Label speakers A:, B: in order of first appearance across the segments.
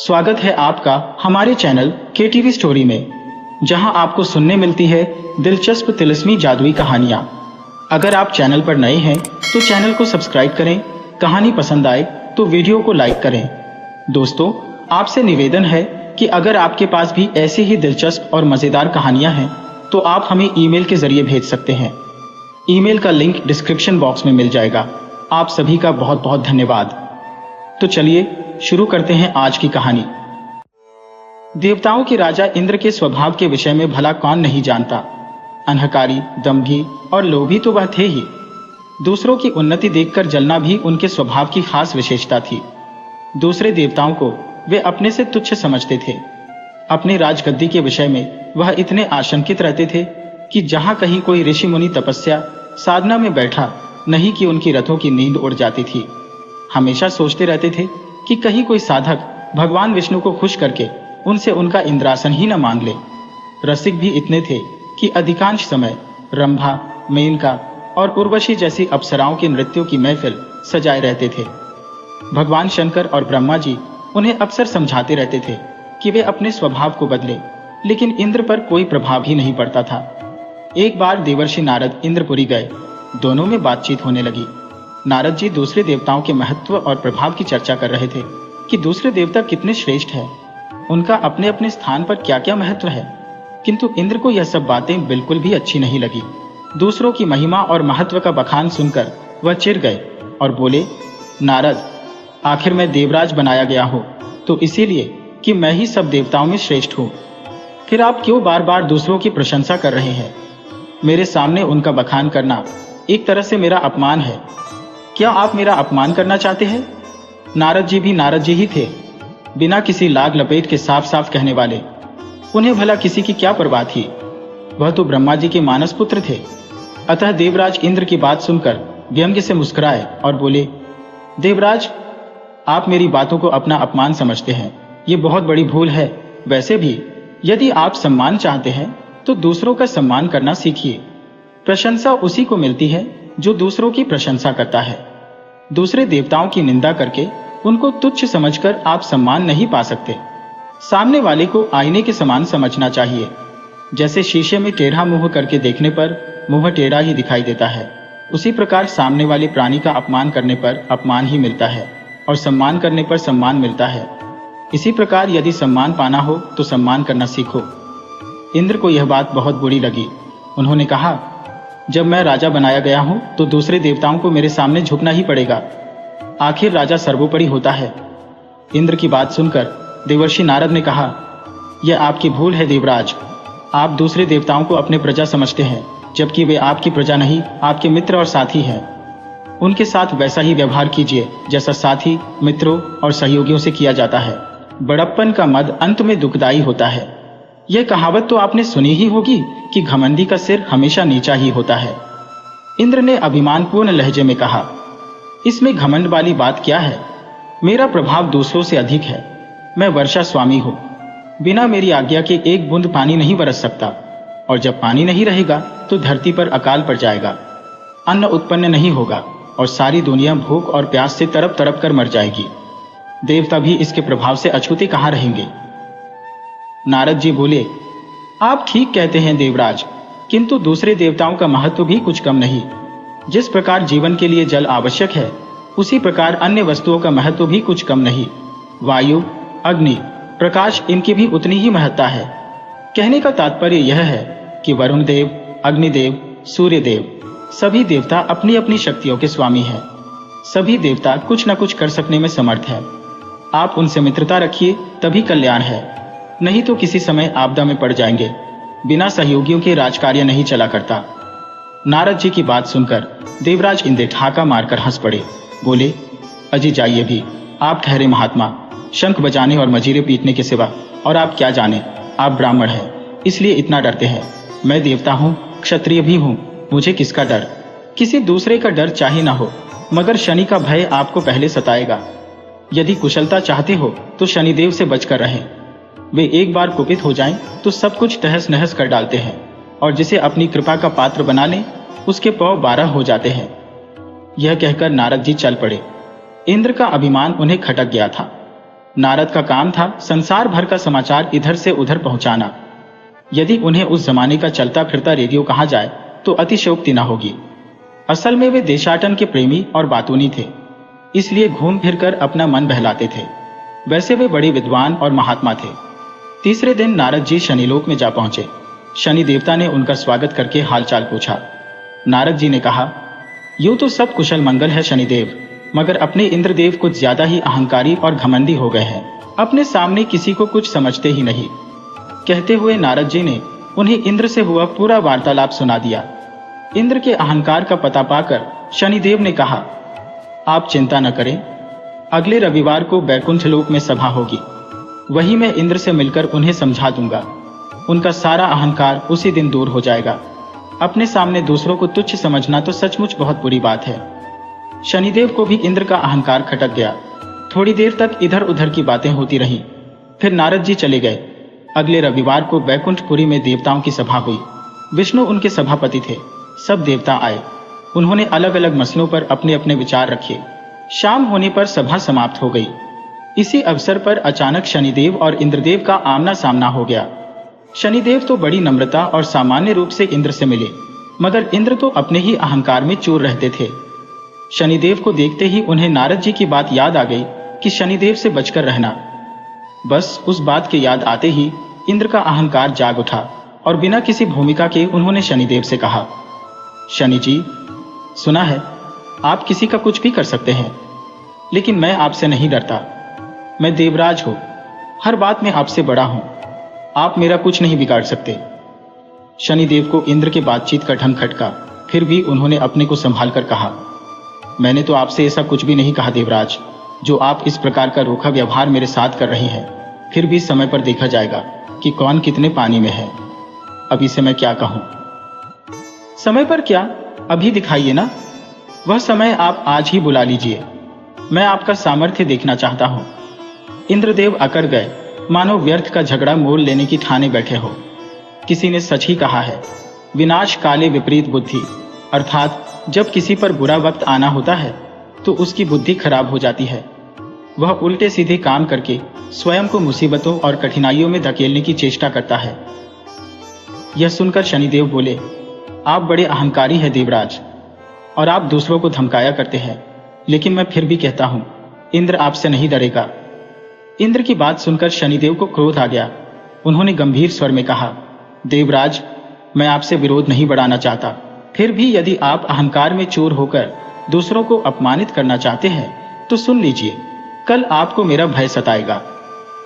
A: स्वागत है आपका हमारे चैनल KTV स्टोरी में, जहां आपको सुनने मिलती है दिलचस्प तिलिस्मी जादुई कहानियां। अगर आप चैनल पर नए हैं तो चैनल को सब्सक्राइब करें। कहानी पसंद आए तो वीडियो को लाइक करें। दोस्तों, आपसे निवेदन है कि अगर आपके पास भी ऐसी ही दिलचस्प और मज़ेदार कहानियां हैं तो आप हमें ईमेल के जरिए भेज सकते हैं। ईमेल का लिंक डिस्क्रिप्शन बॉक्स में मिल जाएगा। आप सभी का बहुत बहुत धन्यवाद। तो चलिए शुरू करते हैं आज की कहानी। देवताओं के राजा इंद्र के स्वभाव के विषय में भला कौन नहीं जानता। अहंकारी, दम्भी और लोभी तो वह थे ही। दूसरों की उन्नति देखकर जलना भी उनके स्वभाव की खास विशेषता थी। दूसरे देवताओं को वे अपने से तुच्छ समझते थे। अपने राजगद्दी के विषय में वह इतने आशंकित रहते थे कि जहां कहीं कोई ऋषि मुनि तपस्या साधना में बैठा, नहीं कि उनकी रथों की नींद उड़ जाती थी। हमेशा सोचते रहते थे कि कहीं कोई साधक भगवान विष्णु को खुश करके उनसे उनका इंद्रासन ही न मांग ले। रसिक भी इतने थे कि अधिकांश समय रंभा, मेनका और उर्वशी जैसी अप्सराओं के नृत्यों की महफिल सजाए रहते थे। भगवान शंकर और ब्रह्मा जी उन्हें अक्सर समझाते रहते थे कि वे अपने स्वभाव को बदले, लेकिन इंद्र पर कोई प्रभाव ही नहीं पड़ता था। एक बार देवर्षि नारद इंद्रपुरी गए। दोनों में बातचीत होने लगी। नारद जी दूसरे देवताओं के महत्व और प्रभाव की चर्चा कर रहे थे कि दूसरे देवता कितने श्रेष्ठ हैं, उनका अपने अपने स्थान पर क्या क्या महत्व है। किंतु इंद्र को यह सब बातें बिल्कुल भी अच्छी नहीं लगी। दूसरों की महिमा और महत्व का बखान सुनकर वह चिढ़ गए और बोले, नारद, आखिर मैं देवराज बनाया गया हूँ तो इसीलिए कि मैं ही सब देवताओं में श्रेष्ठ हूँ। फिर आप क्यों बार बार दूसरों की प्रशंसा कर रहे हैं? मेरे सामने उनका बखान करना एक तरह से मेरा अपमान है। क्या आप मेरा अपमान करना चाहते हैं? नारद जी भी नारद जी ही थे, बिना किसी लाग लपेट के साफ साफ कहने वाले। उन्हें भला किसी की क्या परवाह थी? वह तो ब्रह्मा जी के मानस पुत्र थे। अतः देवराज इंद्र की बात सुनकर व्यंग्य से मुस्कुराए और बोले, देवराज, आप मेरी बातों को अपना अपमान समझते हैं। ये बहुत बड़ी भूल है। वैसे भी यदि आप सम्मान चाहते हैं तो दूसरों का सम्मान करना सीखिए। प्रशंसा उसी को मिलती है जो दूसरों की प्रशंसा करता है। दूसरे देवताओं की निंदा करके उनको तुच्छ समझकर आप सम्मान नहीं पा सकते। सामने वाले को आईने के समान समझना चाहिए। जैसे शीशे में टेढ़ा मुंह करके देखने पर मुंह टेढ़ा ही दिखाई देता है, उसी प्रकार सामने वाले प्राणी का अपमान करने पर अपमान ही मिलता है और सम्मान करने पर सम्मान मिलता है। इसी प्रकार यदि सम्मान पाना हो तो सम्मान करना सीखो। इंद्र को यह बात बहुत बुरी लगी। उन्होंने कहा, जब मैं राजा बनाया गया हूं तो दूसरे देवताओं को मेरे सामने झुकना ही पड़ेगा। आखिर राजा सर्वोपरि होता है। इंद्र की बात सुनकर देवर्षि नारद ने कहा, यह आपकी भूल है देवराज। आप दूसरे देवताओं को अपने प्रजा समझते हैं, जबकि वे आपकी प्रजा नहीं, आपके मित्र और साथी हैं। उनके साथ वैसा ही व्यवहार कीजिए जैसा साथी, मित्रों और सहयोगियों से किया जाता है। बड़प्पन का मद अंत में दुखदायी होता है। यह कहावत तो आपने सुनी ही होगी कि घमंडी का सिर हमेशा नीचा ही होता है। इंद्र ने अभिमानपूर्ण लहजे में कहा, इसमें घमंड वाली बात क्या है? मेरा प्रभाव दूसरों से अधिक है। मैं वर्षा स्वामी हूँ। बिना मेरी आज्ञा के एक बूंद पानी नहीं बरस सकता, और जब पानी नहीं रहेगा तो धरती पर अकाल पड़ जाएगा, अन्न उत्पन्न नहीं होगा और सारी दुनिया भूख और प्यास से तड़प तड़प कर मर जाएगी। देवता भी इसके प्रभाव से अछूते कहाँ रहेंगे? नारद जी बोले, आप ठीक कहते हैं देवराज, किंतु दूसरे देवताओं का महत्व भी कुछ कम नहीं। जिस प्रकार जीवन के लिए जल आवश्यक है, उसी प्रकार अन्य वस्तुओं का महत्व भी कुछ कम नहीं। वायु, अग्नि, प्रकाश, इनकी भी उतनी ही महत्ता है। कहने का तात्पर्य यह है कि वरुण देव, अग्निदेव, सूर्य देव, सभी देवता अपनी अपनी शक्तियों के स्वामी हैं। सभी देवता कुछ न कुछ कर सकने में समर्थ है। आप उनसे मित्रता रखिए, तभी कल्याण है, नहीं तो किसी समय आपदा में पड़ जाएंगे। बिना सहयोगियों के राजकार्य नहीं चला करता। नारद जी की बात सुनकर देवराज इंद्र ठाका मारकर हंस पड़े। बोले, अजी जाइए भी, आप ठहरे महात्मा। शंख बजाने और मजीरे पीटने के सिवा और आप क्या जाने। आप ब्राह्मण हैं, इसलिए इतना डरते हैं। मैं देवता हूँ, क्षत्रिय भी हूँ, मुझे किसका डर? किसी दूसरे का डर चाहे ना हो, मगर शनि का भय आपको पहले सताएगा। यदि कुशलता चाहते हो तो शनिदेव से बचकर रहें। वे एक बार कुपित हो जाएं तो सब कुछ तहस नहस कर डालते हैं, और जिसे अपनी कृपा का पात्र बना लें उसके पौ 12 हो जाते हैं। यह कहकर नारद जी चल पड़े। इंद्र का अभिमान उन्हें खटक गया था। नारद का काम था संसार भर का समाचार इधर से उधर पहुंचाना। यदि उन्हें उस जमाने का चलता फिरता रेडियो कहा जाए तो अतिशयोक्ति न होगी। असल में वे देशाटन के प्रेमी और बातूनी थे, इसलिए घूम फिरकर अपना मन बहलाते थे। वैसे वे बड़े विद्वान और महात्मा थे। तीसरे दिन नारद जी शनिलोक में जा पहुंचे। शनि देवता ने उनका स्वागत करके हालचाल पूछा। नारद जी ने कहा, यूं तो सब कुशल मंगल है शनिदेव, मगर अपने इंद्रदेव कुछ ज्यादा ही अहंकारी और घमंडी हो गए हैं। अपने सामने किसी को कुछ समझते ही नहीं। कहते हुए नारद जी ने उन्हें इंद्र से हुआ पूरा वार्तालाप सुना दिया। इंद्र के अहंकार का पता पाकर शनिदेव ने कहा, आप चिंता न करें, अगले रविवार को बैकुंठ लोक में सभा होगी। वहीं मैं इंद्र से मिलकर उन्हें समझा दूंगा। उनका सारा अहंकार उसी दिन दूर हो जाएगा। अपने सामने दूसरों को तुच्छ समझना तो सचमुच बहुत बुरी बात है। शनिदेव को भी इंद्र का अहंकार खटक गया। थोड़ी देर तक इधर उधर की बातें होती रहीं। फिर नारद जी चले गए। अगले रविवार को बैकुंठपुरी में देवताओं की सभा हुई। विष्णु उनके सभापति थे। सब देवता आए। उन्होंने अलग अलग मसलों पर अपने अपने विचार रखे। शाम होने पर सभा समाप्त हो गई। इसी अवसर पर अचानक शनिदेव और इंद्रदेव का आमना सामना हो गया। शनिदेव तो बड़ी नम्रता और सामान्य रूप से इंद्र से मिले, मगर इंद्र तो अपने ही अहंकार में चूर रहते थे। शनिदेव को देखते ही उन्हें नारद जी की बात याद आ गई कि शनिदेव से बचकर रहना। बस उस बात के याद आते ही इंद्र का अहंकार जाग उठा और बिना किसी भूमिका के उन्होंने शनिदेव से कहा, शनि जी, सुना है आप किसी का कुछ भी कर सकते हैं, लेकिन मैं आपसे नहीं डरता। मैं देवराज हूं, हर बात में आपसे बड़ा हूं। आप मेरा कुछ नहीं बिगाड़ सकते। शनिदेव को इंद्र के बातचीत का ढंग खटका, फिर भी उन्होंने अपने को संभाल कर कहा, मैंने तो आपसे ऐसा कुछ भी नहीं कहा देवराज, जो आप इस प्रकार का रूखा व्यवहार मेरे साथ कर रही हैं। फिर भी समय पर देखा जाएगा कि कौन कितने पानी में है। अभी से मैं क्या कहूं? समय पर क्या, अभी दिखाइए ना। वह समय आप आज ही बुला लीजिए। मैं आपका सामर्थ्य देखना चाहता हूं। इंद्रदेव अकड़ गए, मानो व्यर्थ का झगड़ा मोल लेने की ठाने बैठे हो। किसी ने सच ही कहा है, विनाश काले विपरीत बुद्धि, अर्थात जब किसी पर बुरा वक्त आना होता है तो उसकी बुद्धि खराब हो जाती है। वह उल्टे सीधे काम करके स्वयं को मुसीबतों और कठिनाइयों में धकेलने की चेष्टा करता है। यह सुनकर शनिदेव बोले, आप बड़े अहंकारी हैं देवराज, और आप दूसरों को धमकाया करते हैं, लेकिन मैं फिर भी कहता हूं, इंद्र आपसे नहीं डरेगा। इंद्र की बात सुनकर शनिदेव को क्रोध आ गया। उन्होंने गंभीर स्वर में कहा, देवराज, मैं आपसे विरोध नहीं बढ़ाना चाहता, फिर भी यदि आप अहंकार में चूर होकर दूसरों को अपमानित करना चाहते हैं तो सुन लीजिए, कल आपको मेरा भय सताएगा,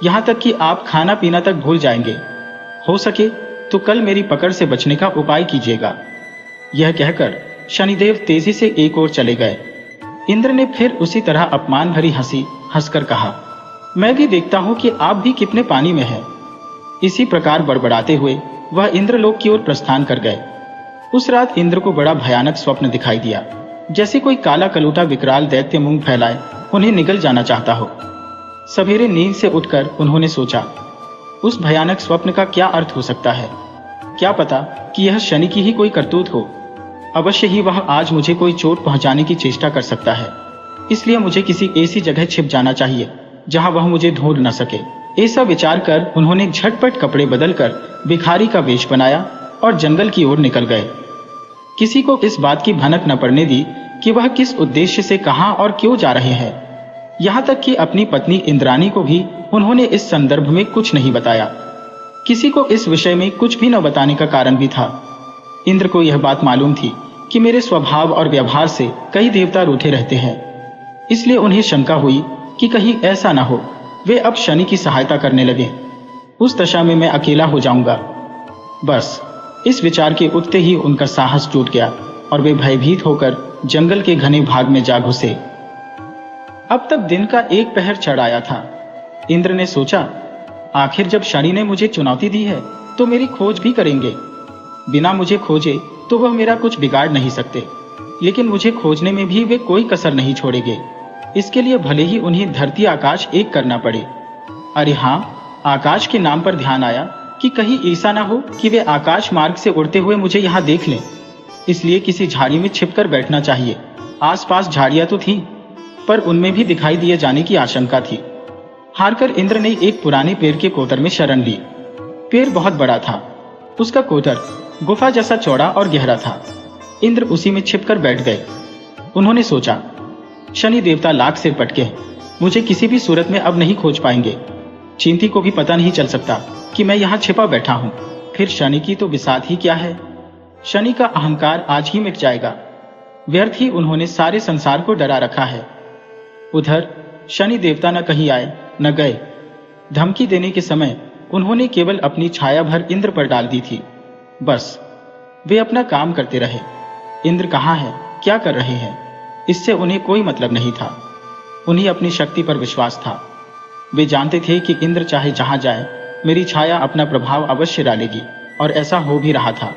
A: यहां तक कि आप खाना पीना तक भूल जाएंगे। हो सके तो कल मेरी पकड़ से बचने का उपाय कीजिएगा। यह कहकर शनिदेव तेजी से एक ओर चले गए। इंद्र ने फिर उसी तरह अपमान भरी हंसी हंसकर कहा, मैं भी देखता हूं कि आप भी कितने पानी में हैं। इसी प्रकार बड़बड़ाते हुए वह इंद्रलोक की ओर प्रस्थान कर गए। उस रात इंद्र को बड़ा भयानक स्वप्न दिखाई दिया, जैसे कोई काला कलूटा विकराल दैत्य मुंह फैलाए उन्हें निगल जाना चाहता हो। सवेरे नींद से उठकर उन्होंने सोचा, उस भयानक स्वप्न का क्या अर्थ हो सकता है? क्या पता कि यह शनि की ही कोई करतूत हो। अवश्य ही वह आज मुझे कोई चोट पहुंचाने की चेष्टा कर सकता है, इसलिए मुझे किसी ऐसी जगह छिप जाना चाहिए जहां वह मुझे ढूंढ न सके। ऐसा विचार कर उन्होंने झटपट कपड़े बदलकर भिखारी का वेश बनाया और जंगल की ओर निकल गए। किसी को इस बात की भनक न पड़ने दी कि वह किस उद्देश्य से कहां और क्यों जा रहे हैं। यहां तक कि अपनी पत्नी इंद्राणी को भी उन्होंने इस संदर्भ में कुछ नहीं बताया। किसी को इस विषय में कुछ भी न बताने का कारण भी था। इंद्र को यह बात मालूम थी कि मेरे स्वभाव और व्यवहार से कई देवता रूठे रहते हैं, इसलिए उन्हें शंका हुई कि कहीं ऐसा न हो वे अब शनि की सहायता करने लगे। उस दशा में मैं अकेला हो जाऊंगा। बस इस विचार के उठते ही उनका साहस टूट गया और वे भयभीत होकर जंगल के घने भाग में जा घुसे। अब तक दिन का एक पहर चढ़ आया था। इंद्र ने सोचा, आखिर जब शनि ने मुझे चुनौती दी है तो मेरी खोज भी करेंगे। बिना मुझे खोजे तो वह मेरा कुछ बिगाड़ नहीं सकते, लेकिन मुझे खोजने में भी वे कोई कसर नहीं छोड़ेंगे। इसके लिए भले ही उन्हें धरती आकाश एक करना पड़े। अरे हाँ, आकाश के नाम पर ध्यान आया कि कहीं ऐसा ना हो कि वे आकाश मार्ग से उड़ते हुए मुझे यहाँ देख लें। इसलिए किसी झाड़ी में छिपकर बैठना चाहिए। आसपास झाड़ियां तो थीं, पर उनमें भी दिखाई दिए जाने की आशंका थी। हारकर इंद्र ने एक पुराने पेड़ के कोटर में शरण ली। पेड़ बहुत बड़ा था। उसका कोटर गुफा जैसा चौड़ा और गहरा था। इंद्र उसी में छिपकर बैठ गए। उन्होंने सोचा, शनि देवता लाख सिर पटके हैं, मुझे किसी भी सूरत में अब नहीं खोज पाएंगे। चिंती को भी पता नहीं चल सकता कि मैं यहाँ छिपा बैठा हूँ। फिर शनि की तो बिसात ही क्या है। शनि का अहंकार आज ही मिट जाएगा। व्यर्थ ही उन्होंने सारे संसार को डरा रखा है। उधर शनि देवता न कहीं आए न गए। धमकी देने के समय उन्होंने केवल अपनी छाया भर इंद्र पर डाल दी थी। बस वे अपना काम करते रहे। इंद्र कहाँ है, क्या कर रहे हैं, इससे उन्हें कोई मतलब नहीं था। उन्हें अपनी शक्ति पर विश्वास था। वे जानते थे कि इंद्र चाहे जहां जाए मेरी छाया अपना प्रभाव अवश्य डालेगी, और ऐसा हो भी रहा था।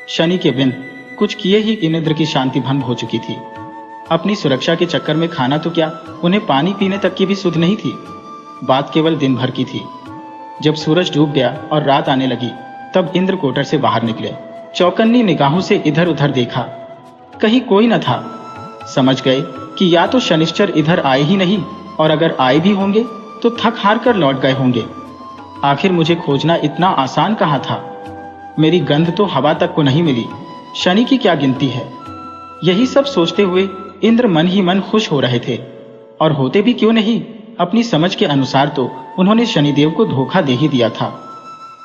A: शनि के बिन कुछ किए ही इंद्र की शांति भंग हो चुकी थी। अपनी सुरक्षा के चक्कर में खाना तो क्या, उन्हें पानी पीने तक की भी सुध नहीं थी। बात केवल दिन भर की थी। जब सूरज डूब गया और रात आने लगी, तब इंद्र कोटर से बाहर निकले। चौकन्नी निगाहों से इधर उधर देखा, कहीं कोई न था। समझ गए कि या तो शनिश्चर इधर आए ही नहीं, और अगर आए भी होंगे तो थक हार कर लौट गए होंगे। आखिर मुझे खोजना इतना आसान कहाँ था। मेरी गंध तो हवा तक को नहीं मिली। शनि की क्या गिनती है। यही सब सोचते हुए इंद्र मन ही मन खुश हो रहे थे, और होते भी क्यों नहीं। अपनी समझ के अनुसार तो उन्होंने शनिदेव को धोखा दे ही दिया था।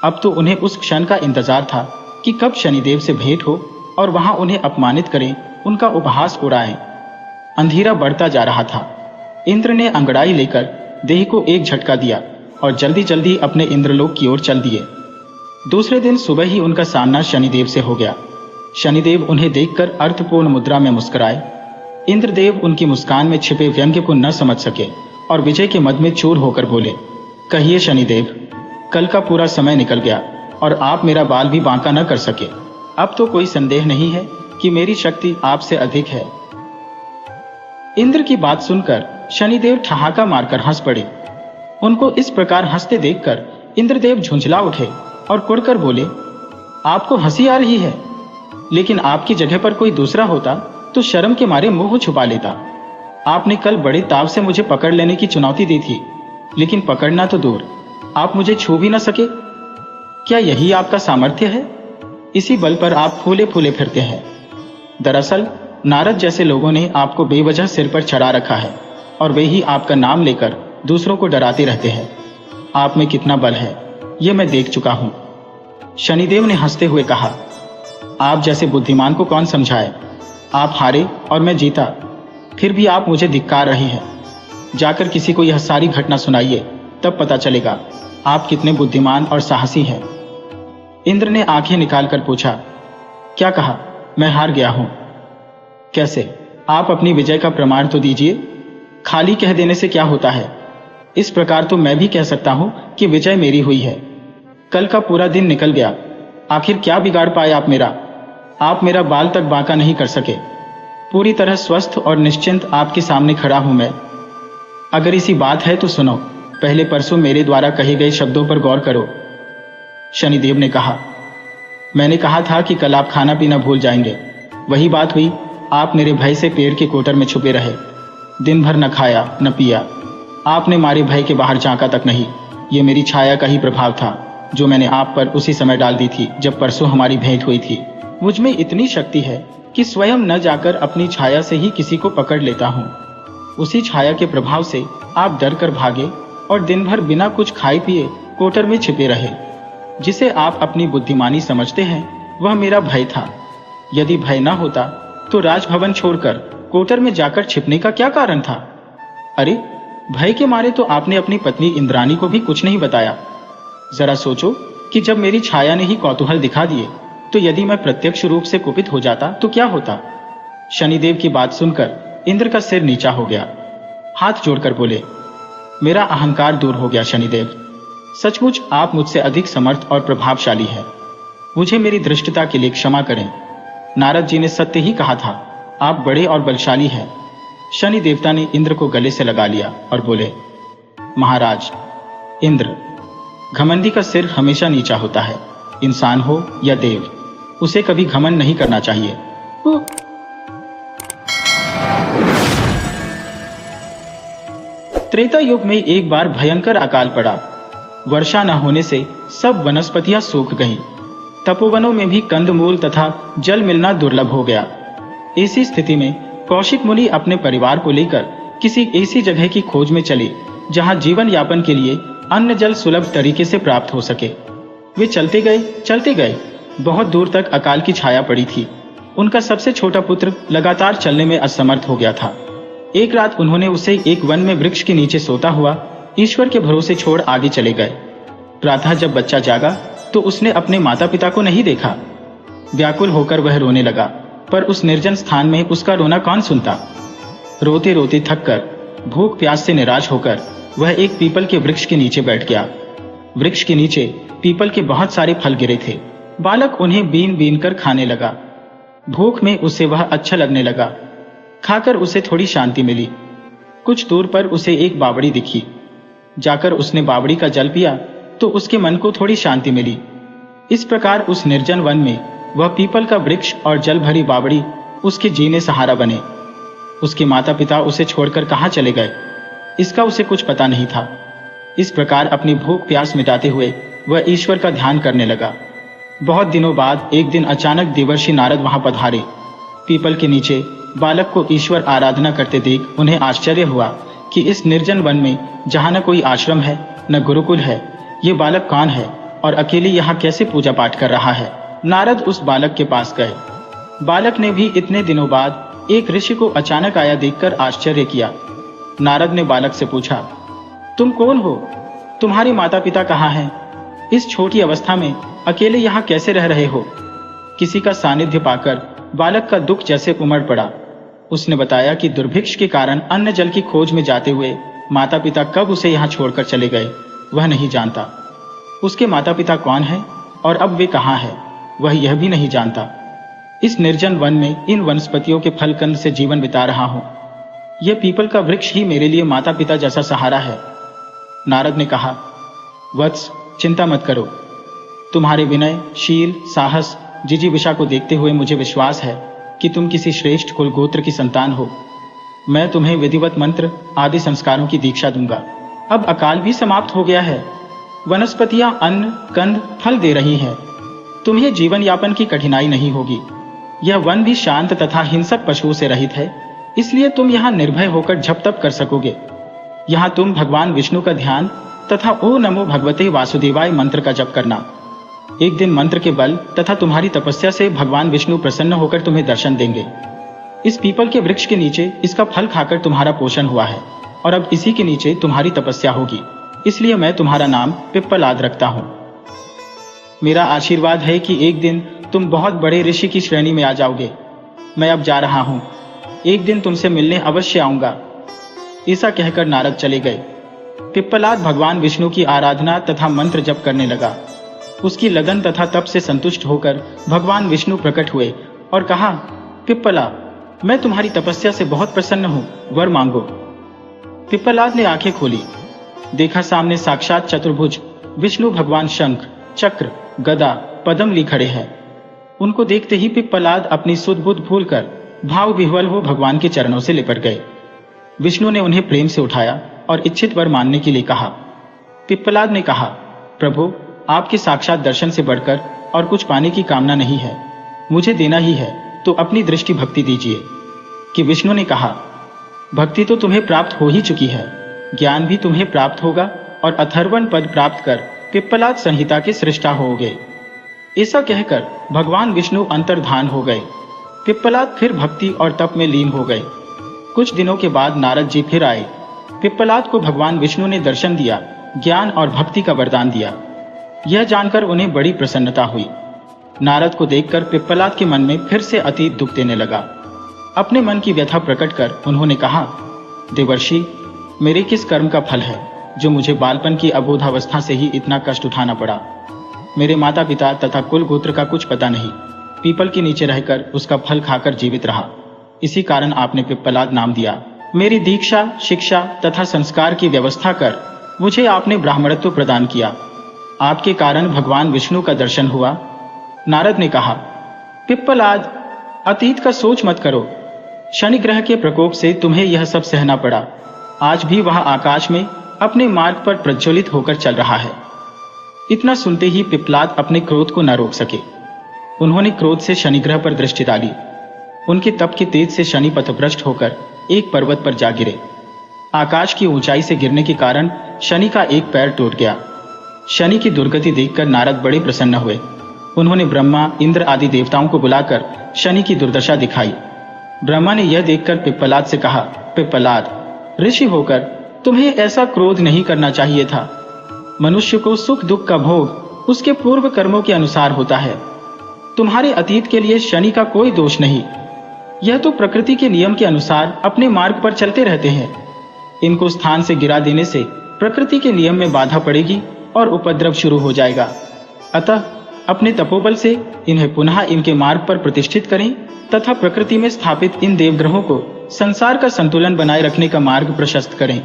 A: अब तो उन्हें उस क्षण का इंतजार था कि कब शनिदेव से भेंट हो और वहां उन्हें अपमानित करें, उनका उपहास उड़ाएं। अंधेरा बढ़ता जा रहा था। इंद्र ने अंगड़ाई लेकर देह को एक झटका दिया और जल्दी जल्दी अपने इंद्रलोक की ओर चल दिए। दूसरे दिन सुबह ही उनका सामना शनिदेव से हो गया। शनिदेव उन्हें देखकर अर्थपूर्ण मुद्रा में मुस्कुराए। इंद्रदेव उनकी मुस्कान में छिपे व्यंग्य को न समझ सके और विजय के मद में चूर होकर बोले, कहिए शनिदेव, कल का पूरा समय निकल गया और आप मेरा बाल भी बांका न कर सके। अब तो कोई संदेह नहीं है कि मेरी शक्ति आपसे अधिक है। इंद्र की बात सुनकर शनिदेव ठहाका मारकर हंस पड़े। उनको इस प्रकार हंसते देखकर इंद्रदेव झुंझला उठे और कुड़कर बोले, आपको हंसी आ रही है, लेकिन आपकी जगह पर कोई दूसरा होता तो शर्म के मारे मुंह छुपा लेता। आपने कल बड़े ताव से मुझे पकड़ लेने की चुनौती दी थी, लेकिन पकड़ना तो दूर, आप मुझे छू भी न सके। क्या यही आपका सामर्थ्य है? इसी बल पर आप फूले फूले फिरते हैं। दरअसल नारद जैसे लोगों ने आपको बेवजह सिर पर चढ़ा रखा है, और वे ही आपका नाम लेकर दूसरों को डराते रहते हैं। आप में कितना बल है ये मैं देख चुका हूं। शनिदेव ने हंसते हुए कहा, आप जैसे बुद्धिमान को कौन समझाए। आप हारे और मैं जीता, फिर भी आप मुझे धिक्कार रहे हैं। जाकर किसी को यह सारी घटना सुनाइए, तब पता चलेगा आप कितने बुद्धिमान और साहसी हैं। इंद्र ने आंखें निकालकर पूछा, क्या कहा, मैं हार गया हूं? कैसे? आप अपनी विजय का प्रमाण तो दीजिए। खाली कह देने से क्या होता है। इस प्रकार तो मैं भी कह सकता हूं कि विजय मेरी हुई है। कल का पूरा दिन निकल गया, आखिर क्या बिगाड़ पाए आप मेरा। आप मेरा बाल तक बांका नहीं कर सके। पूरी तरह स्वस्थ और निश्चिंत आपके सामने खड़ा हूं मैं। अगर इसी बात है तो सुनो, पहले परसों मेरे द्वारा कहे गए शब्दों पर गौर करो। शनिदेव ने कहा, मैंने कहा था कि कल आप खाना पीना भूल जाएंगे। वही बात हुई, आप मेरे भय से पेड़ के कोटर में छुपे रहे। दिन भर न खाया न पिया। आपने मारे भय के बाहर झांका तक नहीं। ये मेरी छाया का ही प्रभाव था, जो मैंने आप पर उसी समय डाल दी थी जब परसों हमारी भेंट हुई थी। मुझ में इतनी शक्ति है कि स्वयं न जाकर अपनी छाया से ही किसी को पकड़ लेता हूँ। उसी छाया के प्रभाव से आप डर कर भागे और दिन भर बिना कुछ खाए पिए कोटर में छिपे रहे। जिसे आप अपनी बुद्धिमानी समझते हैं वह मेरा भय था। यदि भय न होता तो राजभवन छोड़कर कोटर में जाकर छिपने का क्या कारण था। अरे, भय के मारे तो आपने अपनी पत्नी इंद्राणी को भी कुछ नहीं बताया। जरा सोचो कि जब मेरी छाया ने ही कौतूहल दिखा दिए, तो यदि मैं प्रत्यक्ष रूप से कुपित हो जाता तो क्या होता। शनिदेव की बात सुनकर इंद्र का सिर नीचा हो गया। हाथ जोड़कर बोले, मेरा अहंकार दूर हो गया शनिदेव। सचमुच आप मुझसे अधिक समर्थ और प्रभावशाली है। मुझे मेरी धृष्टता के लिए क्षमा करें। नारद जी ने सत्य ही कहा था, आप बड़े और बलशाली हैं। शनि देवता ने इंद्र को गले से लगा लिया और बोले, महाराज इंद्र, घमंडी का सिर हमेशा नीचा होता है। इंसान हो या देव, उसे कभी घमंड नहीं करना चाहिए। त्रेता युग में एक बार भयंकर अकाल पड़ा। वर्षा न होने से सब वनस्पतियां सूख गईं। तपोवनों में भी कंदमूल तथा जल मिलना दुर्लभ हो गया। ऐसी स्थिति में कौशिक मुनि अपने परिवार को लेकर किसी ऐसी जगह की खोज में चले जहां जीवन यापन के लिए अन्न जल सुलभ तरीके से प्राप्त हो सके। वे चलते गए। बहुत दूर तक अकाल की छाया पड़ी थी। उनका सबसे छोटा पुत्र लगातार चलने में असमर्थ हो गया था। एक रात उन्होंने उसे एक वन में वृक्ष के नीचे सोता हुआ ईश्वर के भरोसे छोड़ आगे चले गए। प्रातः जब बच्चा जागा तो उसने अपने माता पिता को नहीं देखा। व्याकुल होकर वह रोने लगा, पर उस निर्जन स्थान में उसका रोना कौन सुनता। रोते रोते थक कर, भूख प्यास से निराश होकर वह एक पीपल के वृक्ष के नीचे बैठ गया। वृक्ष के नीचे पीपल के बहुत सारे फल गिरे थे। बालक उन्हें बीन बीन कर खाने लगा। भूख में उसे वह अच्छा लगने लगा। खाकर उसे थोड़ी शांति मिली। कुछ दूर पर उसे एक बावड़ी दिखी। जाकर उसने बावड़ी का जल पिया तो उसके मन को थोड़ी शांति मिली। इस प्रकार उस निर्जन वन में वह पीपल का वृक्ष और जल भरी बावड़ी उसके जीने सहारा बने। उसके माता पिता उसे छोड़कर कहाँ चले गए, इसका उसे कुछ पता नहीं था। इस प्रकार अपनी भूख प्यास मिटाते हुए वह ईश्वर का ध्यान करने लगा। बहुत दिनों बाद एक दिन अचानक देवर्षि नारद वहां पधारे। पीपल के नीचे बालक को ईश्वर आराधना करते देख उन्हें आश्चर्य हुआ कि इस निर्जन वन में जहां न कोई आश्रम है न गुरुकुल है, ये बालक कौन है और अकेले यहाँ कैसे पूजा पाठ कर रहा है। नारद उस बालक के पास गए। बालक ने भी इतने दिनों बाद एक ऋषि को अचानक आया देखकर आश्चर्य किया। नारद ने बालक से पूछा, तुम कौन हो? तुम्हारे माता पिता कहाँ हैं? इस छोटी अवस्था में अकेले यहाँ कैसे रह रहे हो? किसी का सानिध्य पाकर बालक का दुख जैसे उमड़ पड़ा। उसने बताया कि दुर्भिक्ष के कारण अन्न जल की खोज में जाते हुए माता पिता कब उसे यहाँ छोड़कर चले गए वह नहीं जानता। उसके माता पिता कौन हैं और अब वे कहाँ हैं वह यह भी नहीं जानता। इस निर्जन वन में इन वनस्पतियों के फल कंद से जीवन बिता रहा हूँ। यह पीपल का वृक्ष ही मेरे लिए माता पिता जैसा सहारा है। नारद ने कहा, वत्स चिंता मत करो। तुम्हारे विनय, शील, साहस, जिजीविषा को देखते हुए मुझे विश्वास है कि तुम किसी श्रेष्ठ कुल गोत्र की संतान हो। मैं तुम्हें विधिवत मंत्र आदि संस्कारों की दीक्षा दूंगा। अब अकाल भी समाप्त हो गया है। वनस्पतियां अन्न, कंद, फल दे रही हैं। तुम्हें जीवन यापन की कठिनाई नहीं होगी। यह वन भी शांत तथा हिंसक पशुओं से रहित है, इसलिए तुम यहाँ निर्भय होकर झप तप कर सकोगे। यहाँ तुम भगवान विष्णु का ध्यान तथा ओ नमो भगवते वासुदेवाय मंत्र का जप करना। एक दिन मंत्र के बल तथा तुम्हारी तपस्या से भगवान विष्णु प्रसन्न होकर तुम्हें दर्शन देंगे। इस पीपल के वृक्ष के नीचे इसका फल खाकर तुम्हारा पोषण हुआ है और अब इसी के नीचे तुम्हारी तपस्या होगी, इसलिए मैं तुम्हारा नाम पिप्पलाद रखता हूँ। मेरा आशीर्वाद है कि एक दिन तुम बहुत बड़े ऋषि की श्रेणी में आ जाओगे। मैं अब जा रहा हूँ, एक दिन तुमसे मिलने अवश्य आऊंगा। ऐसा कहकर नारद चले गए। पिप्पलाद भगवान विष्णु की आराधना तथा मंत्र जप करने लगा। उसकी लगन तथा तप से संतुष्ट होकर भगवान विष्णु प्रकट हुए और कहा, पिप्पला, मैं तुम्हारी तपस्या से बहुत प्रसन्न हूँ, वर मांगो। पिप्पलाद ने आंखें खोली। देखा सामने साक्षात चतुर्भुज विष्णु भगवान शंख, चक्र, गदा, पद्म ली खड़े हैं। उनको देखते ही पिप्पलाद अपनी सुध बुध भूलकर भाव विह्वल हो भगवान के चरणों से लिपट गए। विष्णु ने उन्हें प्रेम से उठाया और इच्छित वर मानने के लिए कहा। पिप्पलाद ने कहा, प्रभु, आपके साक्षात दर्शन से बढ़कर और कुछ पाने की कामना नहीं है। मुझे देना ही है तो अपनी दृष्टि भक्ति दीजिए। कि विष्णु ने कहा, भक्ति तो तुम्हें प्राप्त हो ही चुकी है, ज्ञान भी तुम्हें प्राप्त होगा और अथर्वण पद प्राप्त कर पिप्पलाद संहिता के सृष्टा होगे। ऐसा कहकर भगवान विष्णु अंतर्धान हो गए। पिप्पलाद फिर भक्ति और तप में लीन हो गए। कुछ दिनों के बाद नारद जी फिर आए। पिप्पलाद को भगवान विष्णु ने दर्शन दिया, ज्ञान और भक्ति का वरदान दिया। यह जानकर उन्हें बड़ी प्रसन्नता हुई। नारद को देखकर पिप्पलाद के मन में फिर से अतीत दुख देने लगा। अपने मन की व्यथा प्रकट कर उन्होंने कहा, देवर्षि, मेरे किस कर्म का फल है जो मुझे बालपन की अबोधावस्था से ही इतना कष्ट उठाना पड़ा। मेरे माता पिता तथा कुल गोत्र का कुछ पता नहीं। पीपल के नीचे रहकर उसका फल खाकर जीवित रहा, इसी कारण आपने पिप्पलाद नाम दिया। मेरी दीक्षा, शिक्षा तथा संस्कार की व्यवस्था कर मुझे आपने ब्राह्मणत्व प्रदान किया। आपके कारण भगवान विष्णु का दर्शन हुआ। नारद ने कहा, पिप्पलाद, अतीत का सोच मत करो। शनि ग्रह के प्रकोप से तुम्हें यह सब सहना पड़ा। आज भी वह आकाश में अपने मार्ग पर प्रज्वलित होकर चल रहा है। इतना सुनते ही पिप्पलाद अपने क्रोध को न रोक सके। उन्होंने क्रोध से शनिग्रह पर दृष्टि डाली। उनके तप के तेज से शनि पथभ्रष्ट होकर एक पर्वत पर जा गिरे। आकाश की ऊंचाई से गिरने के कारण शनि का एक पैर टूट गया। शनि की दुर्गति देखकर नारद बड़े प्रसन्न हुए। उन्होंने ब्रह्मा, इंद्र आदि देवताओं को बुलाकर शनि की दुर्दशा दिखाई। ब्रह्मा ने यह देखकर पिप्पलाद से कहा, पिप्पलाद, ऋषि होकर तुम्हें ऐसा क्रोध नहीं करना चाहिए था। मनुष्य को सुख दुख का भोग उसके पूर्व कर्मों के अनुसार होता है। तुम्हारे अतीत के लिए शनि का कोई दोष नहीं। यह तो प्रकृति के नियम के अनुसार अपने मार्ग पर चलते रहते हैं। इनको स्थान से गिरा देने से प्रकृति के नियम में बाधा पड़ेगी और उपद्रव शुरू हो जाएगा। अतः अपने तपोबल से इन्हें पुनः इनके मार्ग पर प्रतिष्ठित करें तथा प्रकृति में स्थापित इन देवग्रहों को संसार का संतुलन बनाए रखने का मार्ग प्रशस्त करें।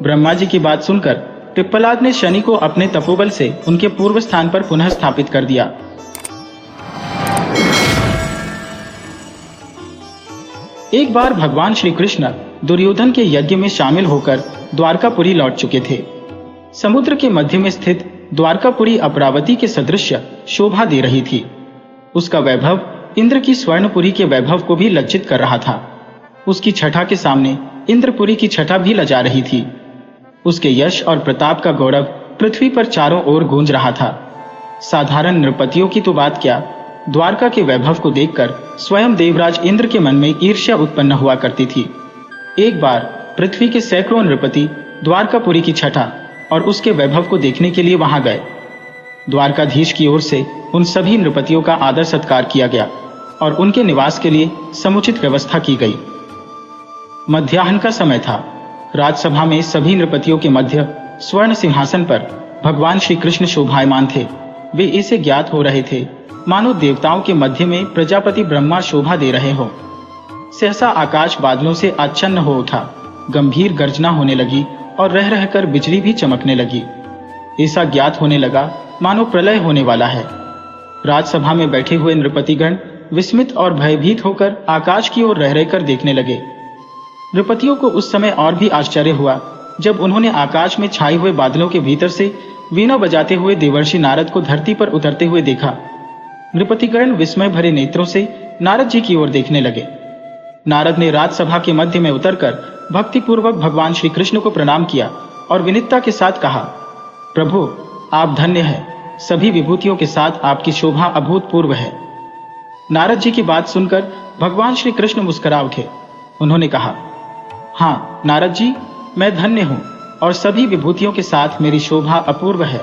A: ब्रह्मा जी की बात सुनकर पिप्पलाद ने शनि को अपने तपोबल से उनके पूर्व स्थान पर पुनः स्थापित कर दिया। एक बार भगवान श्री कृष्ण दुर्योधन के यज्ञ में शामिल होकर द्वारकापुरी लौट चुके थे। समुद्र के मध्य में स्थित द्वारकापुरी अमरावती के सदृश शोभा दे रही थी। उसका वैभव इंद्र की स्वर्णपुरी के वैभव को भी लज्जित कर रहा था। उसकी छठा के सामने इंद्रपुरी की छठा भी लजा रही थी। उसके यश और प्रताप का गौरव पृथ्वी पर चारों ओर गूंज रहा था। साधारण नृपतियों की तो बात क्या, द्वारका के वैभव को देखकर स्वयं देवराज इंद्र के मन में ईर्ष्या उत्पन्न हुआ करती थी। एक बार पृथ्वी के सैकड़ों नृपति द्वारकापुरी की छठा और उसके वैभव को देखने के लिए वहां गए। द्वारकाधीश की ओर से उन सभी नृपतियों का आदर सत्कार किया गया और उनके निवास के लिए समुचित व्यवस्था की गई। मध्याह्न का समय था। राजसभा में सभी नृपतियों के मध्य स्वर्ण सिंहासन पर भगवान श्री कृष्ण शोभायमान थे। वे इसे ज्ञात हो रहे थे मानो देवताओं के मध्य में प्रजापति ब्रह्मा शोभा दे रहे हो। सहसा आकाश बादलों से आच्छन्न हो उठा। गंभीर गर्जना होने लगी और रह रहकर बिजली भी चमकने लगी। ऐसा ज्ञात होने लगा मानो प्रलय होने वाला है। राजसभा में बैठे हुए नृपतिगण विस्मित और भयभीत होकर आकाश की ओर रह रहकर देखने लगे। नृपतियों को उस समय और भी आश्चर्य हुआ जब उन्होंने आकाश में छाए हुए बादलों के भीतर से वीणा बजाते हुए देवर्षि नारद को धरती पर उतरते हुए देखा। नृपतिगण विस्मय भरे नेत्रों से नारद जी की ओर देखने लगे। नारद ने राजसभा के मध्य में उतरकर भक्तिपूर्वक भगवान श्री कृष्ण को प्रणाम किया और विनीतता के साथ कहा, प्रभु आप धन्य हैं। सभी विभूतियों के साथ आपकी शोभा अभूतपूर्व है। नारद जी की बात सुनकर भगवान श्री कृष्ण मुस्कुरा उठे। उन्होंने कहा, हाँ नारद जी, मैं धन्य हूँ और सभी विभूतियों के साथ मेरी शोभा अपूर्व है।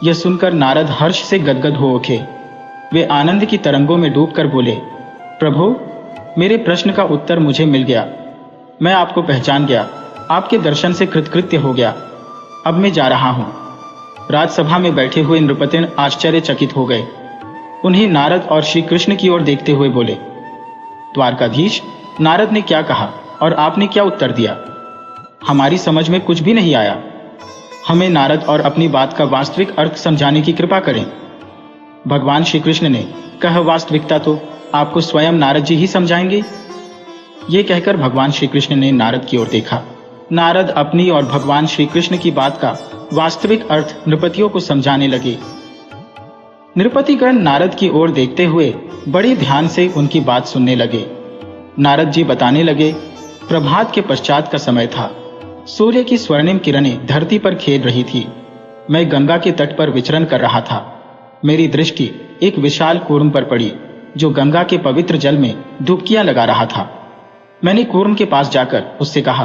A: यह सुनकर नारद हर्ष से गदगद हो उठे। वे आनंद की तरंगों में डूबकर बोले, प्रभु मेरे प्रश्न का उत्तर मुझे मिल गया। मैं आपको पहचान गया। आपके दर्शन से कृतकृत्य हो गया। अब मैं जा रहा हूँ। राजसभा में बैठे हुए नृपतिन आश्चर्यचकित हो गए। उन्हें नारद और श्री कृष्ण की ओर देखते हुए बोले, द्वारकाधीश, नारद ने क्या कहा और आपने क्या उत्तर दिया? हमारी समझ में कुछ भी नहीं आया। हमें नारद और अपनी बात का वास्तविक अर्थ समझाने की कृपा करें। भगवान श्री कृष्ण ने कहा, वास्तविकता तो आपको स्वयं नारद जी ही समझाएंगे। ये कहकर भगवान श्री कृष्ण ने नारद की ओर देखा। नारद अपनी और भगवान श्री कृष्ण की बात का वास्तविक अर्थ नृपतियों को समझाने लगे। नृपतिगण नारद की ओर देखते हुए बड़े ध्यान से उनकी बात सुनने लगे। नारद जी बताने लगे, प्रभात के पश्चात का समय था। सूर्य की स्वर्णिम किरणें धरती पर खेल रही थी। मैं गंगा के तट पर विचरण कर रहा था। मेरी दृष्टि एक विशाल कूर्म पर पड़ी जो गंगा के पवित्र जल में डुबकियां लगा रहा था। मैंने कूर्म के पास जाकर उससे कहा,